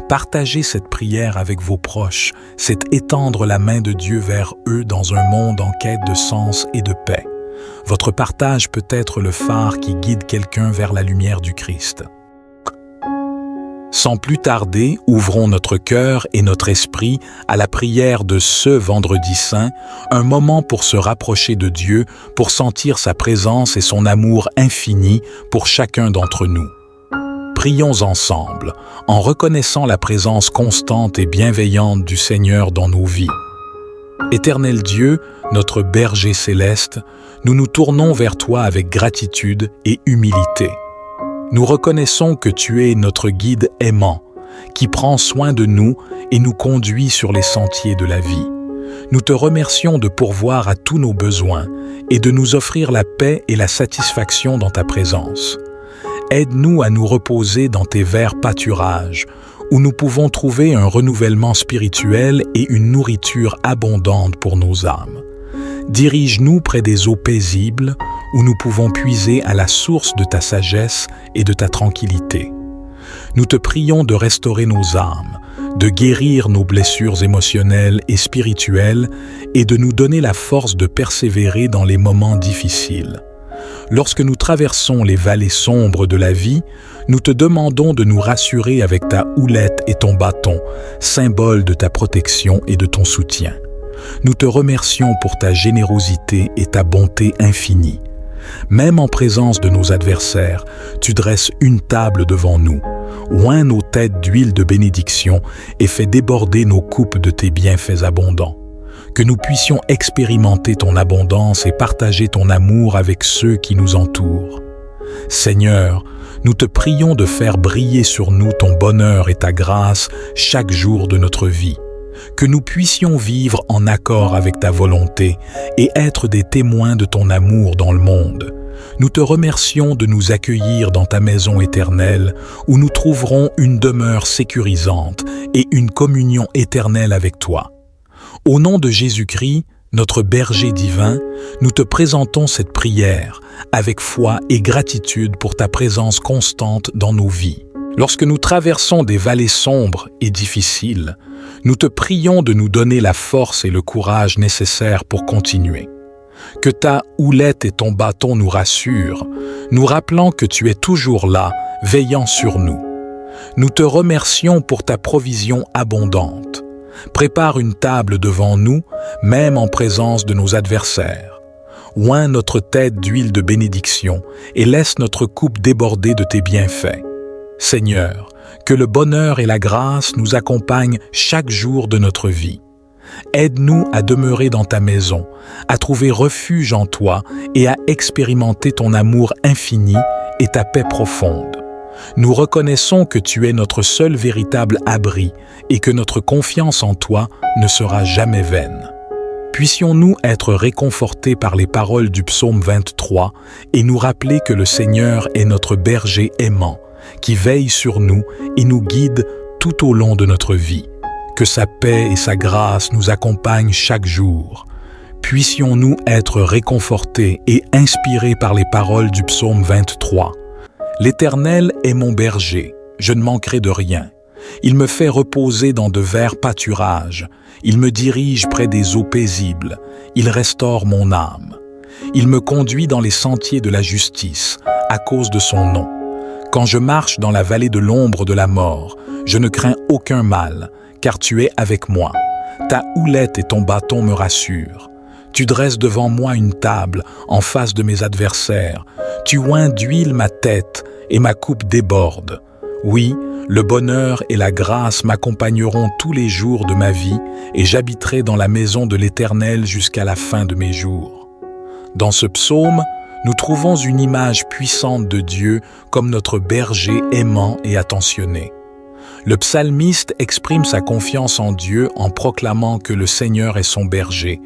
Partager cette prière avec vos proches, c'est étendre la main de Dieu vers eux dans un monde en quête de sens et de paix. Votre partage peut être le phare qui guide quelqu'un vers la lumière du Christ. Sans plus tarder, ouvrons notre cœur et notre esprit à la prière de ce Vendredi Saint, un moment pour se rapprocher de Dieu, pour sentir sa présence et son amour infini pour chacun d'entre nous. Prions ensemble, en reconnaissant la présence constante et bienveillante du Seigneur dans nos vies. Éternel Dieu, notre berger céleste, nous nous tournons vers toi avec gratitude et humilité. Nous reconnaissons que tu es notre guide aimant, qui prend soin de nous et nous conduit sur les sentiers de la vie. Nous te remercions de pourvoir à tous nos besoins et de nous offrir la paix et la satisfaction dans ta présence. Aide-nous à nous reposer dans tes verts pâturages, où nous pouvons trouver un renouvellement spirituel et une nourriture abondante pour nos âmes. Dirige-nous près des eaux paisibles, où nous pouvons puiser à la source de ta sagesse et de ta tranquillité. Nous te prions de restaurer nos âmes, de guérir nos blessures émotionnelles et spirituelles et de nous donner la force de persévérer dans les moments difficiles. Lorsque nous traversons les vallées sombres de la vie, nous te demandons de nous rassurer avec ta houlette et ton bâton, symbole de ta protection et de ton soutien. Nous te remercions pour ta générosité et ta bonté infinie. Même en présence de nos adversaires, tu dresses une table devant nous. Oins nos têtes d'huile de bénédiction et fais déborder nos coupes de tes bienfaits abondants. Que nous puissions expérimenter ton abondance et partager ton amour avec ceux qui nous entourent. Seigneur, nous te prions de faire briller sur nous ton bonheur et ta grâce chaque jour de notre vie. Que nous puissions vivre en accord avec ta volonté et être des témoins de ton amour dans le monde. Nous te remercions de nous accueillir dans ta maison éternelle où nous trouverons une demeure sécurisante et une communion éternelle avec toi. Au nom de Jésus-Christ, notre berger divin, nous te présentons cette prière avec foi et gratitude pour ta présence constante dans nos vies. Lorsque nous traversons des vallées sombres et difficiles, nous te prions de nous donner la force et le courage nécessaires pour continuer. Que ta houlette et ton bâton nous rassurent, nous rappelant que tu es toujours là, veillant sur nous. Nous te remercions pour ta provision abondante. Prépare une table devant nous, même en présence de nos adversaires. Oins notre tête d'huile de bénédiction et laisse notre coupe déborder de tes bienfaits. Seigneur, que le bonheur et la grâce nous accompagnent chaque jour de notre vie. Aide-nous à demeurer dans ta maison, à trouver refuge en toi et à expérimenter ton amour infini et ta paix profonde. Nous reconnaissons que tu es notre seul véritable abri et que notre confiance en toi ne sera jamais vaine. Puissions-nous être réconfortés par les paroles du psaume 23 et nous rappeler que le Seigneur est notre berger aimant, qui veille sur nous et nous guide tout au long de notre vie. Que sa paix et sa grâce nous accompagnent chaque jour. Puissions-nous être réconfortés et inspirés par les paroles du psaume 23. L'Éternel est mon berger, je ne manquerai de rien. Il me fait reposer dans de verts pâturages. Il me dirige près des eaux paisibles. Il restaure mon âme. Il me conduit dans les sentiers de la justice, à cause de son nom. Quand je marche dans la vallée de l'ombre de la mort, je ne crains aucun mal, car tu es avec moi. Ta houlette et ton bâton me rassurent. Tu dresses devant moi une table en face de mes adversaires. Tu oins d'huile ma tête et ma coupe déborde. Oui, le bonheur et la grâce m'accompagneront tous les jours de ma vie et j'habiterai dans la maison de l'Éternel jusqu'à la fin de mes jours. Dans ce psaume, nous trouvons une image puissante de Dieu comme notre berger aimant et attentionné. Le psalmiste exprime sa confiance en Dieu en proclamant que le Seigneur est son berger,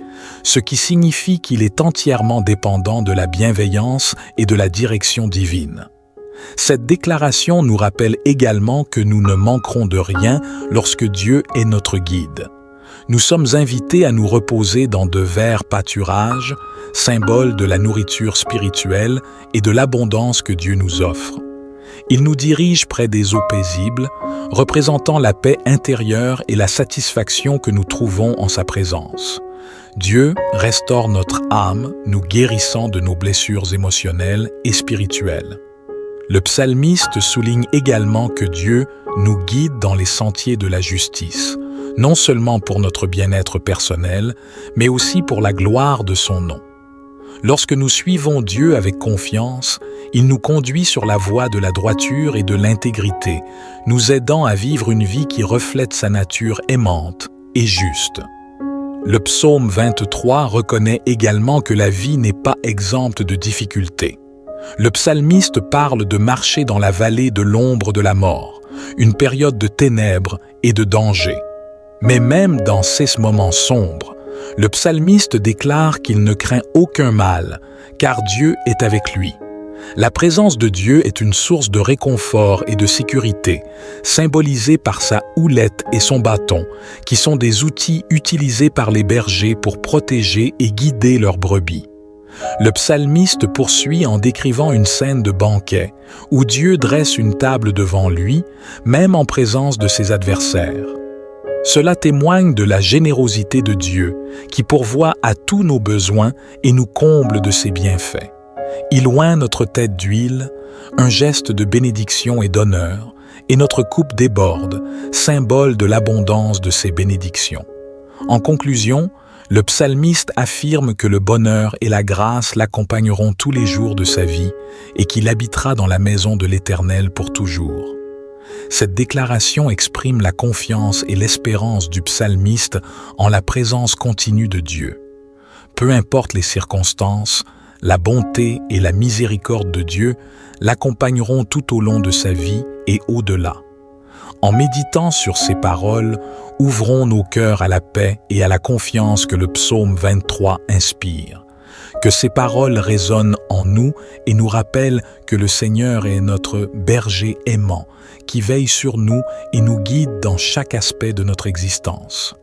ce qui signifie qu'il est entièrement dépendant de la bienveillance et de la direction divine. Cette déclaration nous rappelle également que nous ne manquerons de rien lorsque Dieu est notre guide. Nous sommes invités à nous reposer dans de verts pâturages, symbole de la nourriture spirituelle et de l'abondance que Dieu nous offre. Il nous dirige près des eaux paisibles, représentant la paix intérieure et la satisfaction que nous trouvons en sa présence. Dieu restaure notre âme, nous guérissant de nos blessures émotionnelles et spirituelles. Le psalmiste souligne également que Dieu nous guide dans les sentiers de la justice, non seulement pour notre bien-être personnel, mais aussi pour la gloire de son nom. Lorsque nous suivons Dieu avec confiance, il nous conduit sur la voie de la droiture et de l'intégrité, nous aidant à vivre une vie qui reflète sa nature aimante et juste. Le psaume 23 reconnaît également que la vie n'est pas exempte de difficultés. Le psalmiste parle de marcher dans la vallée de l'ombre de la mort, une période de ténèbres et de danger. Mais même dans ces moments sombres, le psalmiste déclare qu'il ne craint aucun mal, car Dieu est avec lui. La présence de Dieu est une source de réconfort et de sécurité, symbolisée par sa houlette et son bâton, qui sont des outils utilisés par les bergers pour protéger et guider leurs brebis. Le psalmiste poursuit en décrivant une scène de banquet, où Dieu dresse une table devant lui, même en présence de ses adversaires. Cela témoigne de la générosité de Dieu, qui pourvoit à tous nos besoins et nous comble de ses bienfaits. Il oint notre tête d'huile, un geste de bénédiction et d'honneur, et notre coupe déborde, symbole de l'abondance de ses bénédictions. En conclusion, le psalmiste affirme que le bonheur et la grâce l'accompagneront tous les jours de sa vie et qu'il habitera dans la maison de l'Éternel pour toujours. Cette déclaration exprime la confiance et l'espérance du psalmiste en la présence continue de Dieu. Peu importe les circonstances, la bonté et la miséricorde de Dieu l'accompagneront tout au long de sa vie et au-delà. En méditant sur ces paroles, ouvrons nos cœurs à la paix et à la confiance que le psaume 23 inspire. Que ces paroles résonnent en nous et nous rappellent que le Seigneur est notre berger aimant, qui veille sur nous et nous guide dans chaque aspect de notre existence.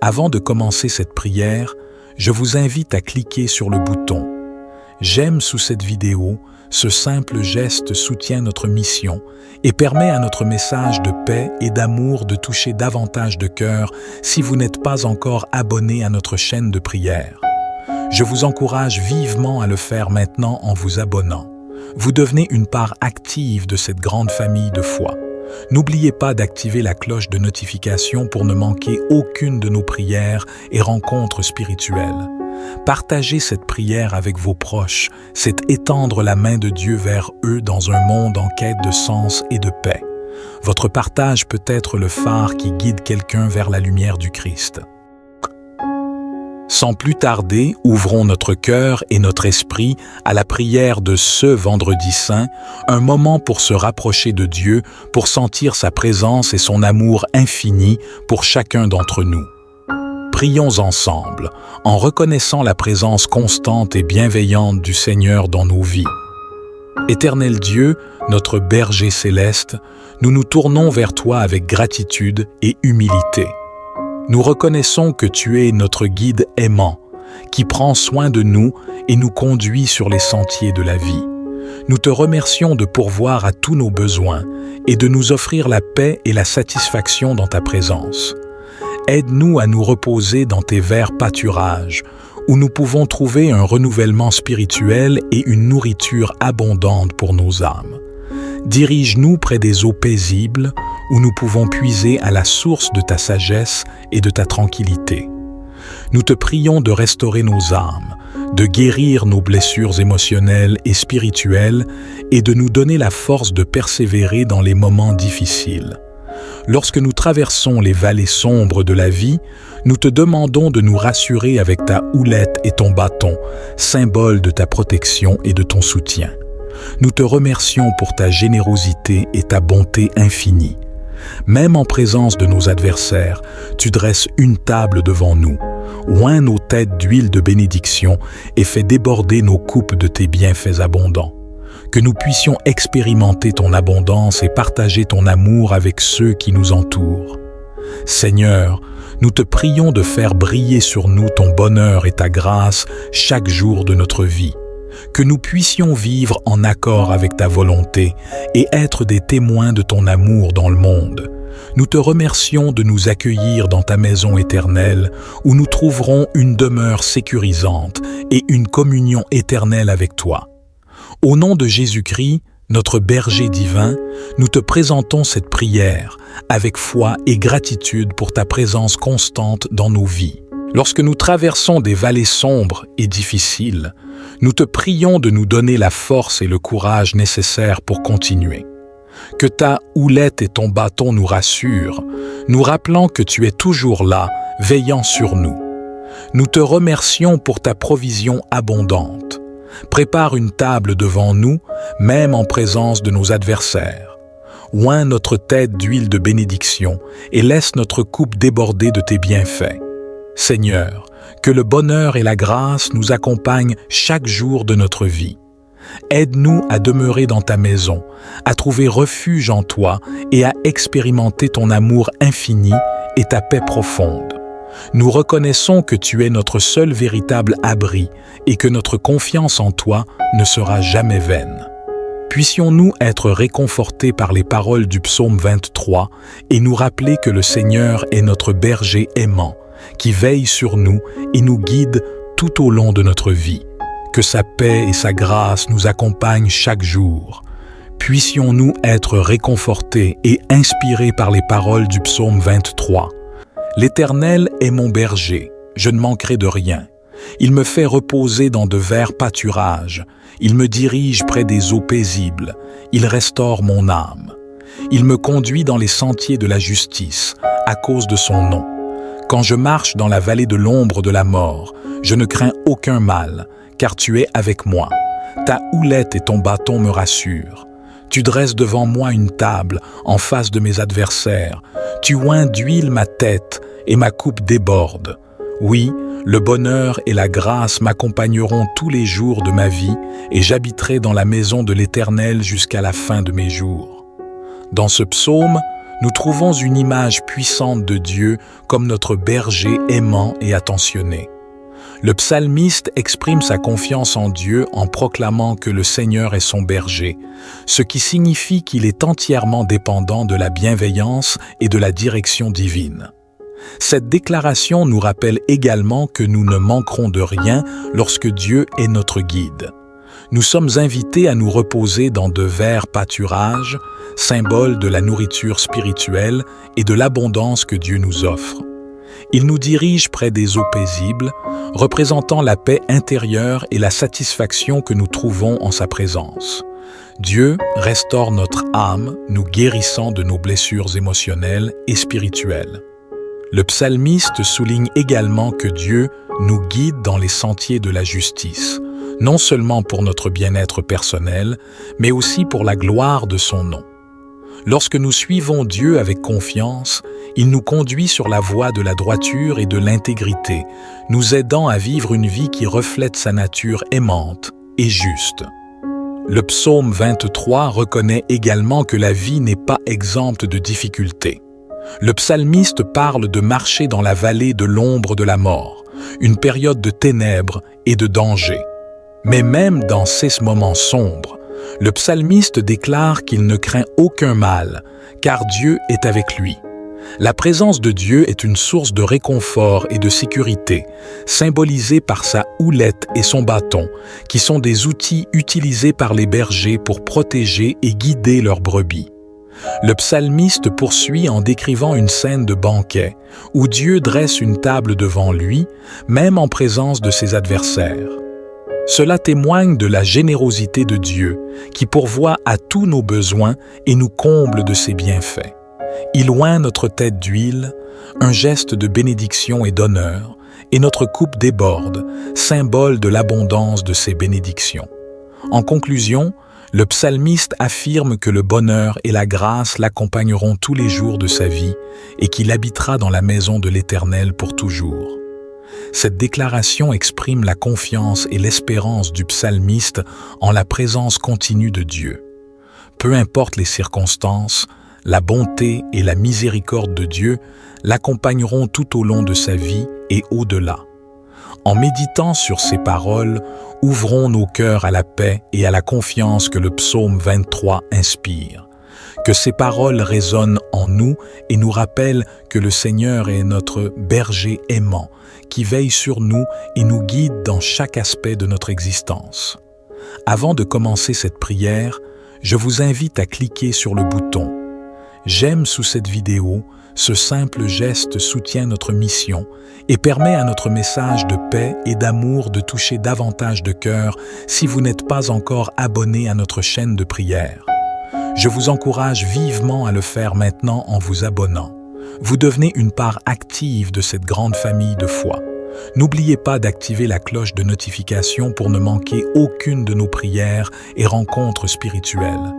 Avant de commencer cette prière, je vous invite à cliquer sur le bouton « J'aime » sous cette vidéo. Ce simple geste soutient notre mission et permet à notre message de paix et d'amour de toucher davantage de cœurs si vous n'êtes pas encore abonné à notre chaîne de prière. Je vous encourage vivement à le faire maintenant en vous abonnant. Vous devenez une part active de cette grande famille de foi. N'oubliez pas d'activer la cloche de notification pour ne manquer aucune de nos prières et rencontres spirituelles. Partager cette prière avec vos proches, c'est étendre la main de Dieu vers eux dans un monde en quête de sens et de paix. Votre partage peut être le phare qui guide quelqu'un vers la lumière du Christ. Sans plus tarder, ouvrons notre cœur et notre esprit à la prière de ce Vendredi Saint, un moment pour se rapprocher de Dieu, pour sentir sa présence et son amour infini pour chacun d'entre nous. Prions ensemble, en reconnaissant la présence constante et bienveillante du Seigneur dans nos vies. Éternel Dieu, notre berger céleste, nous nous tournons vers toi avec gratitude et humilité. Nous reconnaissons que tu es notre guide aimant, qui prend soin de nous et nous conduit sur les sentiers de la vie. Nous te remercions de pourvoir à tous nos besoins et de nous offrir la paix et la satisfaction dans ta présence. Aide-nous à nous reposer dans tes verts pâturages, où nous pouvons trouver un renouvellement spirituel et une nourriture abondante pour nos âmes. Dirige-nous près des eaux paisibles, où nous pouvons puiser à la source de ta sagesse et de ta tranquillité. Nous te prions de restaurer nos âmes, de guérir nos blessures émotionnelles et spirituelles et de nous donner la force de persévérer dans les moments difficiles. Lorsque nous traversons les vallées sombres de la vie, nous te demandons de nous rassurer avec ta houlette et ton bâton, symbole de ta protection et de ton soutien. Nous te remercions pour ta générosité et ta bonté infinie. Même en présence de nos adversaires, tu dresses une table devant nous. Oins nos têtes d'huile de bénédiction et fais déborder nos coupes de tes bienfaits abondants. Que nous puissions expérimenter ton abondance et partager ton amour avec ceux qui nous entourent. Seigneur, nous te prions de faire briller sur nous ton bonheur et ta grâce chaque jour de notre vie. Que nous puissions vivre en accord avec ta volonté et être des témoins de ton amour dans le monde. Nous te remercions de nous accueillir dans ta maison éternelle où nous trouverons une demeure sécurisante et une communion éternelle avec toi. Au nom de Jésus-Christ, notre berger divin, nous te présentons cette prière avec foi et gratitude pour ta présence constante dans nos vies. Lorsque nous traversons des vallées sombres et difficiles, nous te prions de nous donner la force et le courage nécessaires pour continuer. Que ta houlette et ton bâton nous rassurent, nous rappelant que tu es toujours là, veillant sur nous. Nous te remercions pour ta provision abondante. Prépare une table devant nous, même en présence de nos adversaires. Oins notre tête d'huile de bénédiction et laisse notre coupe déborder de tes bienfaits. Seigneur, que le bonheur et la grâce nous accompagnent chaque jour de notre vie. Aide-nous à demeurer dans ta maison, à trouver refuge en toi et à expérimenter ton amour infini et ta paix profonde. Nous reconnaissons que tu es notre seul véritable abri et que notre confiance en toi ne sera jamais vaine. Puissions-nous être réconfortés par les paroles du psaume 23 et nous rappeler que le Seigneur est notre berger aimant, qui veille sur nous et nous guide tout au long de notre vie. Que sa paix et sa grâce nous accompagnent chaque jour. Puissions-nous être réconfortés et inspirés par les paroles du psaume 23. L'Éternel est mon berger, je ne manquerai de rien. Il me fait reposer dans de verts pâturages. Il me dirige près des eaux paisibles. Il restaure mon âme. Il me conduit dans les sentiers de la justice, à cause de son nom. Quand je marche dans la vallée de l'ombre de la mort, je ne crains aucun mal, car tu es avec moi. Ta houlette et ton bâton me rassurent. Tu dresses devant moi une table en face de mes adversaires. Tu oins d'huile ma tête et ma coupe déborde. Oui, le bonheur et la grâce m'accompagneront tous les jours de ma vie et j'habiterai dans la maison de l'Éternel jusqu'à la fin de mes jours. Dans ce psaume, nous trouvons une image puissante de Dieu comme notre berger aimant et attentionné. Le psalmiste exprime sa confiance en Dieu en proclamant que le Seigneur est son berger, ce qui signifie qu'il est entièrement dépendant de la bienveillance et de la direction divine. Cette déclaration nous rappelle également que nous ne manquerons de rien lorsque Dieu est notre guide. Nous sommes invités à nous reposer dans de verts pâturages, symbole de la nourriture spirituelle et de l'abondance que Dieu nous offre. Il nous dirige près des eaux paisibles, représentant la paix intérieure et la satisfaction que nous trouvons en sa présence. Dieu restaure notre âme, nous guérissant de nos blessures émotionnelles et spirituelles. Le psalmiste souligne également que Dieu nous guide dans les sentiers de la justice, non seulement pour notre bien-être personnel, mais aussi pour la gloire de son nom. Lorsque nous suivons Dieu avec confiance, il nous conduit sur la voie de la droiture et de l'intégrité, nous aidant à vivre une vie qui reflète sa nature aimante et juste. Le psaume 23 reconnaît également que la vie n'est pas exempte de difficultés. Le psalmiste parle de marcher dans la vallée de l'ombre de la mort, une période de ténèbres et de danger. Mais même dans ces moments sombres, Le psalmiste déclare qu'il ne craint aucun mal, car Dieu est avec lui. La présence de Dieu est une source de réconfort et de sécurité, symbolisée par sa houlette et son bâton, qui sont des outils utilisés par les bergers pour protéger et guider leurs brebis. Le psalmiste poursuit en décrivant une scène de banquet, où Dieu dresse une table devant lui, même en présence de ses adversaires. Cela témoigne de la générosité de Dieu, qui pourvoit à tous nos besoins et nous comble de ses bienfaits. Il oint notre tête d'huile, un geste de bénédiction et d'honneur, et notre coupe déborde, symbole de l'abondance de ses bénédictions. En conclusion, le psalmiste affirme que le bonheur et la grâce l'accompagneront tous les jours de sa vie et qu'il habitera dans la maison de l'Éternel pour toujours. Cette déclaration exprime la confiance et l'espérance du psalmiste en la présence continue de Dieu. Peu importe les circonstances, la bonté et la miséricorde de Dieu l'accompagneront tout au long de sa vie et au-delà. En méditant sur ces paroles, ouvrons nos cœurs à la paix et à la confiance que le psaume 23 inspire. Que ces paroles résonnent en nous et nous rappellent que le Seigneur est notre berger aimant, qui veille sur nous et nous guide dans chaque aspect de notre existence. Avant de commencer cette prière, je vous invite à cliquer sur le bouton « J'aime » sous cette vidéo. Ce simple geste soutient notre mission et permet à notre message de paix et d'amour de toucher davantage de cœurs si vous n'êtes pas encore abonné à notre chaîne de prière. Je vous encourage vivement à le faire maintenant en vous abonnant. Vous devenez une part active de cette grande famille de foi. N'oubliez pas d'activer la cloche de notification pour ne manquer aucune de nos prières et rencontres spirituelles.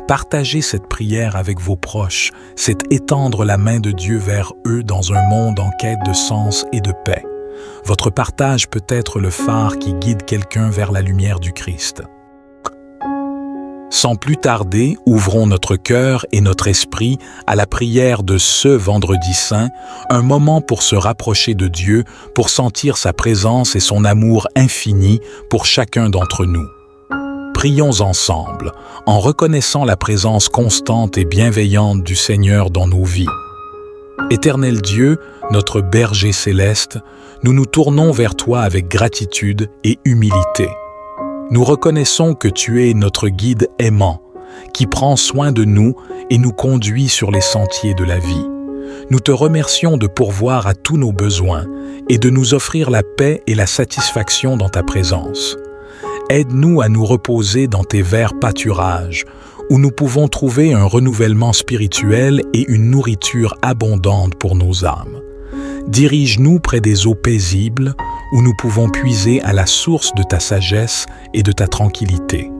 Partager cette prière avec vos proches, c'est étendre la main de Dieu vers eux dans un monde en quête de sens et de paix. Votre partage peut être le phare qui guide quelqu'un vers la lumière du Christ. Sans plus tarder, ouvrons notre cœur et notre esprit à la prière de ce Vendredi Saint, un moment pour se rapprocher de Dieu, pour sentir sa présence et son amour infini pour chacun d'entre nous. Prions ensemble, en reconnaissant la présence constante et bienveillante du Seigneur dans nos vies. Éternel Dieu, notre berger céleste, nous nous tournons vers toi avec gratitude et humilité. Nous reconnaissons que tu es notre guide aimant, qui prend soin de nous et nous conduit sur les sentiers de la vie. Nous te remercions de pourvoir à tous nos besoins et de nous offrir la paix et la satisfaction dans ta présence. Aide-nous à nous reposer dans tes verts pâturages, où nous pouvons trouver un renouvellement spirituel et une nourriture abondante pour nos âmes. Dirige-nous près des eaux paisibles, où nous pouvons puiser à la source de ta sagesse et de ta tranquillité.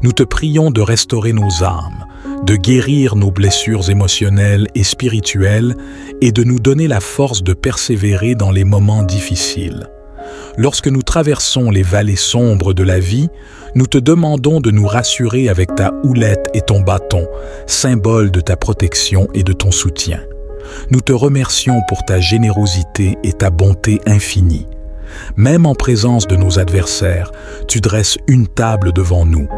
Nous te prions de restaurer nos âmes, de guérir nos blessures émotionnelles et spirituelles et de nous donner la force de persévérer dans les moments difficiles. Lorsque nous traversons les vallées sombres de la vie, nous te demandons de nous rassurer avec ta houlette et ton bâton, symbole de ta protection et de ton soutien. Nous te remercions pour ta générosité et ta bonté infinie. Même en présence de nos adversaires, tu dresses une table devant nous.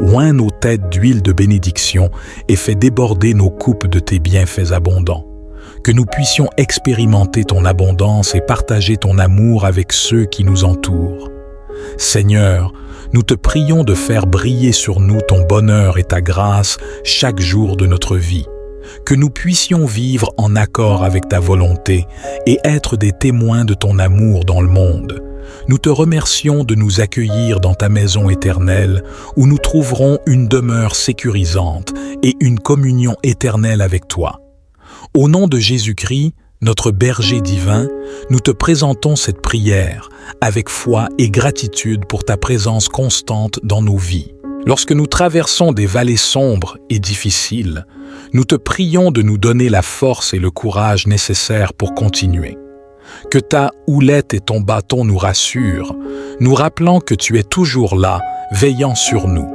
Oins nos têtes d'huile de bénédiction et fais déborder nos coupes de tes bienfaits abondants. Que nous puissions expérimenter ton abondance et partager ton amour avec ceux qui nous entourent. Seigneur, nous te prions de faire briller sur nous ton bonheur et ta grâce chaque jour de notre vie. Que nous puissions vivre en accord avec ta volonté et être des témoins de ton amour dans le monde. Nous te remercions de nous accueillir dans ta maison éternelle où nous trouverons une demeure sécurisante et une communion éternelle avec toi. Au nom de Jésus-Christ, notre berger divin, nous te présentons cette prière avec foi et gratitude pour ta présence constante dans nos vies. Lorsque nous traversons des vallées sombres et difficiles, nous te prions de nous donner la force et le courage nécessaires pour continuer. Que ta houlette et ton bâton nous rassurent, nous rappelant que tu es toujours là, veillant sur nous.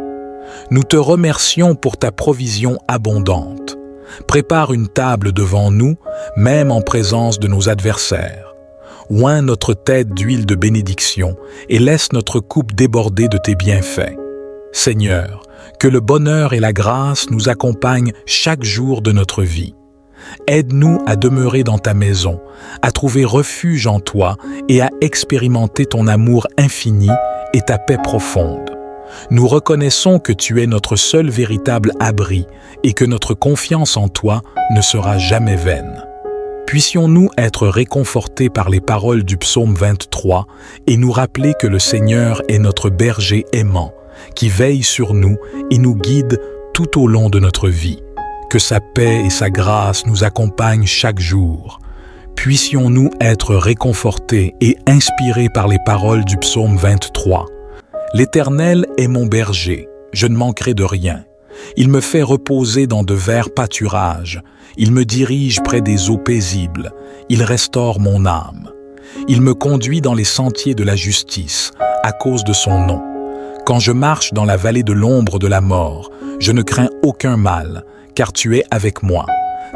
Nous te remercions pour ta provision abondante. Prépare une table devant nous, même en présence de nos adversaires. Oins notre tête d'huile de bénédiction et laisse notre coupe déborder de tes bienfaits. Seigneur, Que le bonheur et la grâce nous accompagnent chaque jour de notre vie. Aide-nous à demeurer dans ta maison, à trouver refuge en toi et à expérimenter ton amour infini et ta paix profonde. Nous reconnaissons que tu es notre seul véritable abri et que notre confiance en toi ne sera jamais vaine. Puissions-nous être réconfortés par les paroles du psaume 23 et nous rappeler que le Seigneur est notre berger aimant, qui veille sur nous et nous guide tout au long de notre vie. Que sa paix et sa grâce nous accompagnent chaque jour. Puissions-nous être réconfortés et inspirés par les paroles du psaume 23. L'Éternel est mon berger, je ne manquerai de rien. Il me fait reposer dans de verts pâturages. Il me dirige près des eaux paisibles. Il restaure mon âme. Il me conduit dans les sentiers de la justice, à cause de son nom. Quand je marche dans la vallée de l'ombre de la mort, je ne crains aucun mal, car tu es avec moi.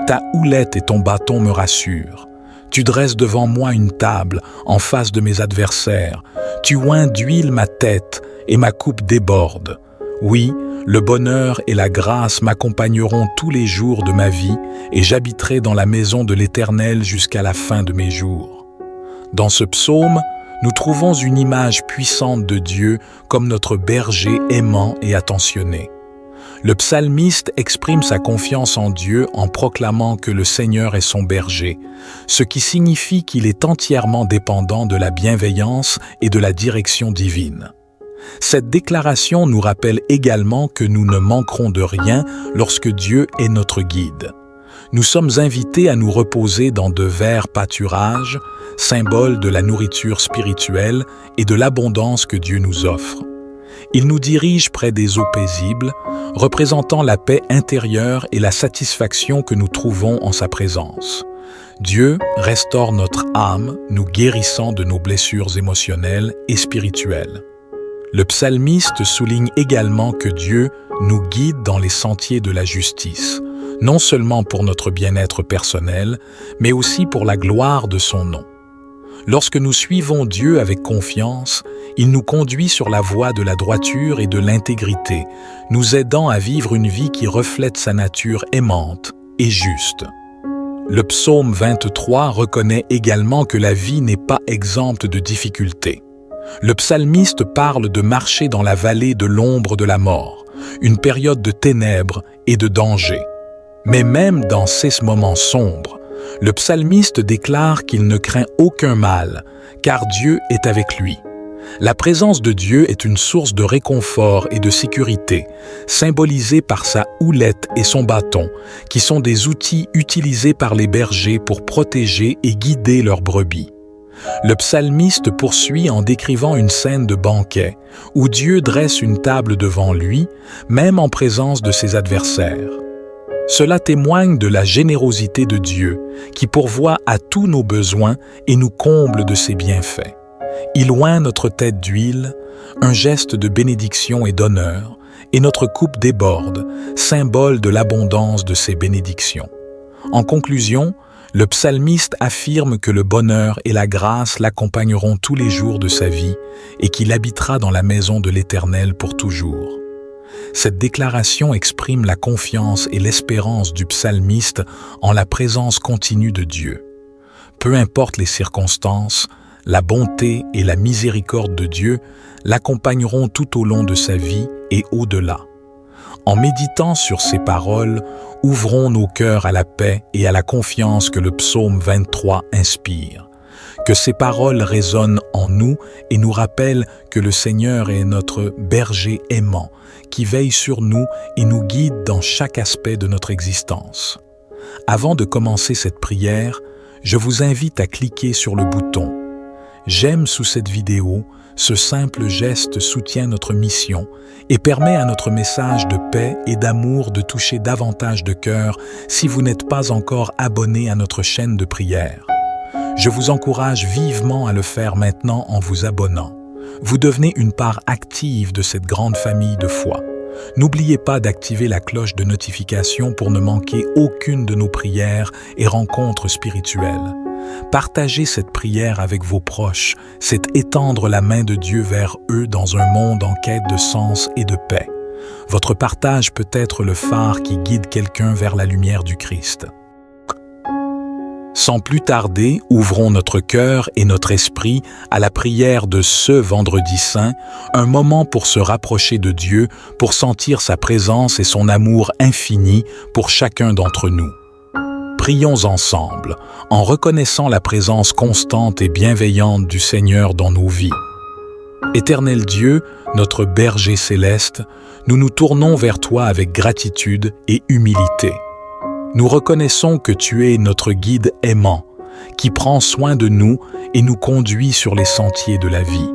Ta houlette et ton bâton me rassurent. Tu dresses devant moi une table en face de mes adversaires. Tu oins d'huile ma tête et ma coupe déborde. Oui, le bonheur et la grâce m'accompagneront tous les jours de ma vie et j'habiterai dans la maison de l'Éternel jusqu'à la fin de mes jours. Dans ce psaume, nous trouvons une image puissante de Dieu comme notre berger aimant et attentionné. Le psalmiste exprime sa confiance en Dieu en proclamant que le Seigneur est son berger, ce qui signifie qu'il est entièrement dépendant de la bienveillance et de la direction divine. Cette déclaration nous rappelle également que nous ne manquerons de rien lorsque Dieu est notre guide. Nous sommes invités à nous reposer dans de verts pâturages, symbole de la nourriture spirituelle et de l'abondance que Dieu nous offre. Il nous dirige près des eaux paisibles, représentant la paix intérieure et la satisfaction que nous trouvons en sa présence. Dieu restaure notre âme, nous guérissant de nos blessures émotionnelles et spirituelles. Le psalmiste souligne également que Dieu nous guide dans les sentiers de la justice, non seulement pour notre bien-être personnel, mais aussi pour la gloire de son nom. Lorsque nous suivons Dieu avec confiance, il nous conduit sur la voie de la droiture et de l'intégrité, nous aidant à vivre une vie qui reflète sa nature aimante et juste. Le psaume 23 reconnaît également que la vie n'est pas exempte de difficultés. Le psalmiste parle de marcher dans la vallée de l'ombre de la mort, une période de ténèbres et de danger. Mais même dans ces moments sombres, le psalmiste déclare qu'il ne craint aucun mal, car Dieu est avec lui. La présence de Dieu est une source de réconfort et de sécurité, symbolisée par sa houlette et son bâton, qui sont des outils utilisés par les bergers pour protéger et guider leurs brebis. Le psalmiste poursuit en décrivant une scène de banquet, où Dieu dresse une table devant lui, même en présence de ses adversaires. Cela témoigne de la générosité de Dieu, qui pourvoit à tous nos besoins et nous comble de ses bienfaits. Il oint notre tête d'huile, un geste de bénédiction et d'honneur, et notre coupe déborde, symbole de l'abondance de ses bénédictions. En conclusion, le psalmiste affirme que le bonheur et la grâce l'accompagneront tous les jours de sa vie et qu'il habitera dans la maison de l'Éternel pour toujours. Cette déclaration exprime la confiance et l'espérance du psalmiste en la présence continue de Dieu. Peu importe les circonstances, la bonté et la miséricorde de Dieu l'accompagneront tout au long de sa vie et au-delà. En méditant sur ces paroles, ouvrons nos cœurs à la paix et à la confiance que le psaume 23 inspire. Que ces paroles résonnent en nous et nous rappellent que le Seigneur est notre berger aimant, qui veille sur nous et nous guide dans chaque aspect de notre existence. Avant de commencer cette prière, je vous invite à cliquer sur le bouton « J'aime » sous cette vidéo. Ce simple geste soutient notre mission et permet à notre message de paix et d'amour de toucher davantage de cœurs si vous n'êtes pas encore abonné à notre chaîne de prière. Je vous encourage vivement à le faire maintenant en vous abonnant. Vous devenez une part active de cette grande famille de foi. N'oubliez pas d'activer la cloche de notification pour ne manquer aucune de nos prières et rencontres spirituelles. Partager cette prière avec vos proches, c'est étendre la main de Dieu vers eux dans un monde en quête de sens et de paix. Votre partage peut être le phare qui guide quelqu'un vers la lumière du Christ. Sans plus tarder, ouvrons notre cœur et notre esprit à la prière de ce Vendredi Saint, un moment pour se rapprocher de Dieu, pour sentir sa présence et son amour infini pour chacun d'entre nous. Prions ensemble, en reconnaissant la présence constante et bienveillante du Seigneur dans nos vies. Éternel Dieu, notre berger céleste, nous nous tournons vers toi avec gratitude et humilité. Nous reconnaissons que tu es notre guide aimant, qui prend soin de nous et nous conduit sur les sentiers de la vie.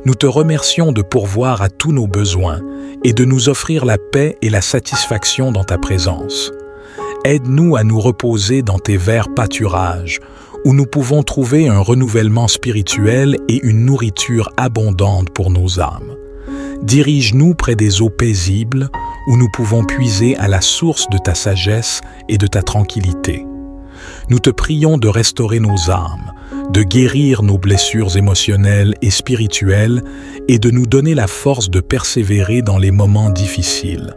Nous te remercions de pourvoir à tous nos besoins et de nous offrir la paix et la satisfaction dans ta présence. Aide-nous à nous reposer dans tes verts pâturages, où nous pouvons trouver un renouvellement spirituel et une nourriture abondante pour nos âmes. Dirige-nous près des eaux paisibles, où nous pouvons puiser à la source de ta sagesse et de ta tranquillité. Nous te prions de restaurer nos âmes, de guérir nos blessures émotionnelles et spirituelles et de nous donner la force de persévérer dans les moments difficiles.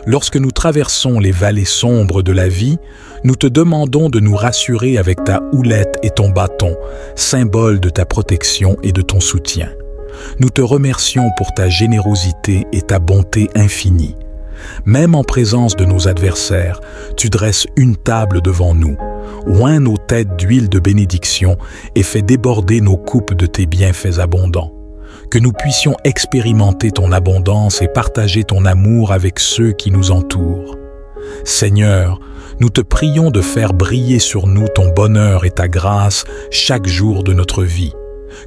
Lorsque nous traversons les vallées sombres de la vie, nous te demandons de nous rassurer avec ta houlette et ton bâton, symbole de ta protection et de ton soutien. Nous te remercions pour ta générosité et ta bonté infinie. Même en présence de nos adversaires, tu dresses une table devant nous, oins nos têtes d'huile de bénédiction et fais déborder nos coupes de tes bienfaits abondants. Que nous puissions expérimenter ton abondance et partager ton amour avec ceux qui nous entourent. Seigneur, nous te prions de faire briller sur nous ton bonheur et ta grâce chaque jour de notre vie.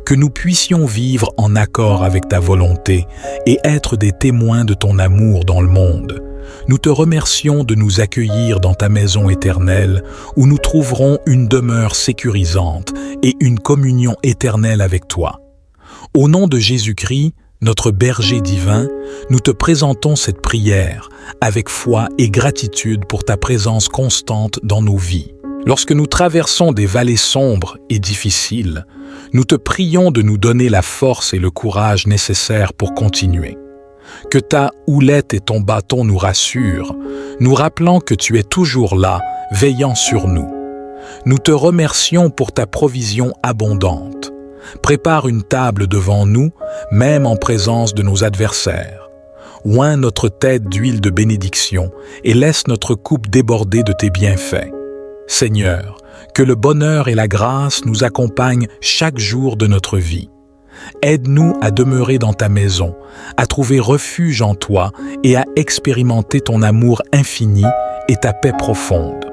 Que nous puissions vivre en accord avec ta volonté et être des témoins de ton amour dans le monde. Nous te remercions de nous accueillir dans ta maison éternelle où nous trouverons une demeure sécurisante et une communion éternelle avec toi. Au nom de Jésus-Christ, notre berger divin, nous te présentons cette prière avec foi et gratitude pour ta présence constante dans nos vies. Lorsque nous traversons des vallées sombres et difficiles, nous te prions de nous donner la force et le courage nécessaires pour continuer. Que ta houlette et ton bâton nous rassurent, nous rappelant que tu es toujours là, veillant sur nous. Nous te remercions pour ta provision abondante. Prépare une table devant nous, même en présence de nos adversaires. Oins notre tête d'huile de bénédiction et laisse notre coupe déborder de tes bienfaits. Seigneur, que le bonheur et la grâce nous accompagnent chaque jour de notre vie. Aide-nous à demeurer dans ta maison, à trouver refuge en toi et à expérimenter ton amour infini et ta paix profonde.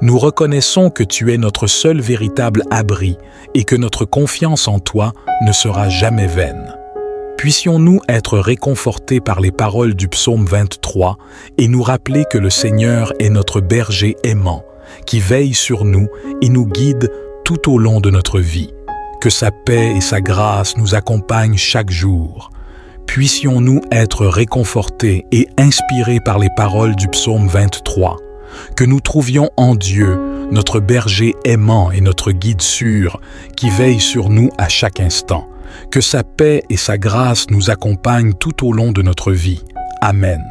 Nous reconnaissons que tu es notre seul véritable abri et que notre confiance en toi ne sera jamais vaine. Puissions-nous être réconfortés par les paroles du psaume 23 et nous rappeler que le Seigneur est notre berger aimant, qui veille sur nous et nous guide tout au long de notre vie. Que sa paix et sa grâce nous accompagnent chaque jour. Puissions-nous être réconfortés et inspirés par les paroles du psaume 23. Que nous trouvions en Dieu notre berger aimant et notre guide sûr qui veille sur nous à chaque instant. Que sa paix et sa grâce nous accompagnent tout au long de notre vie. Amen.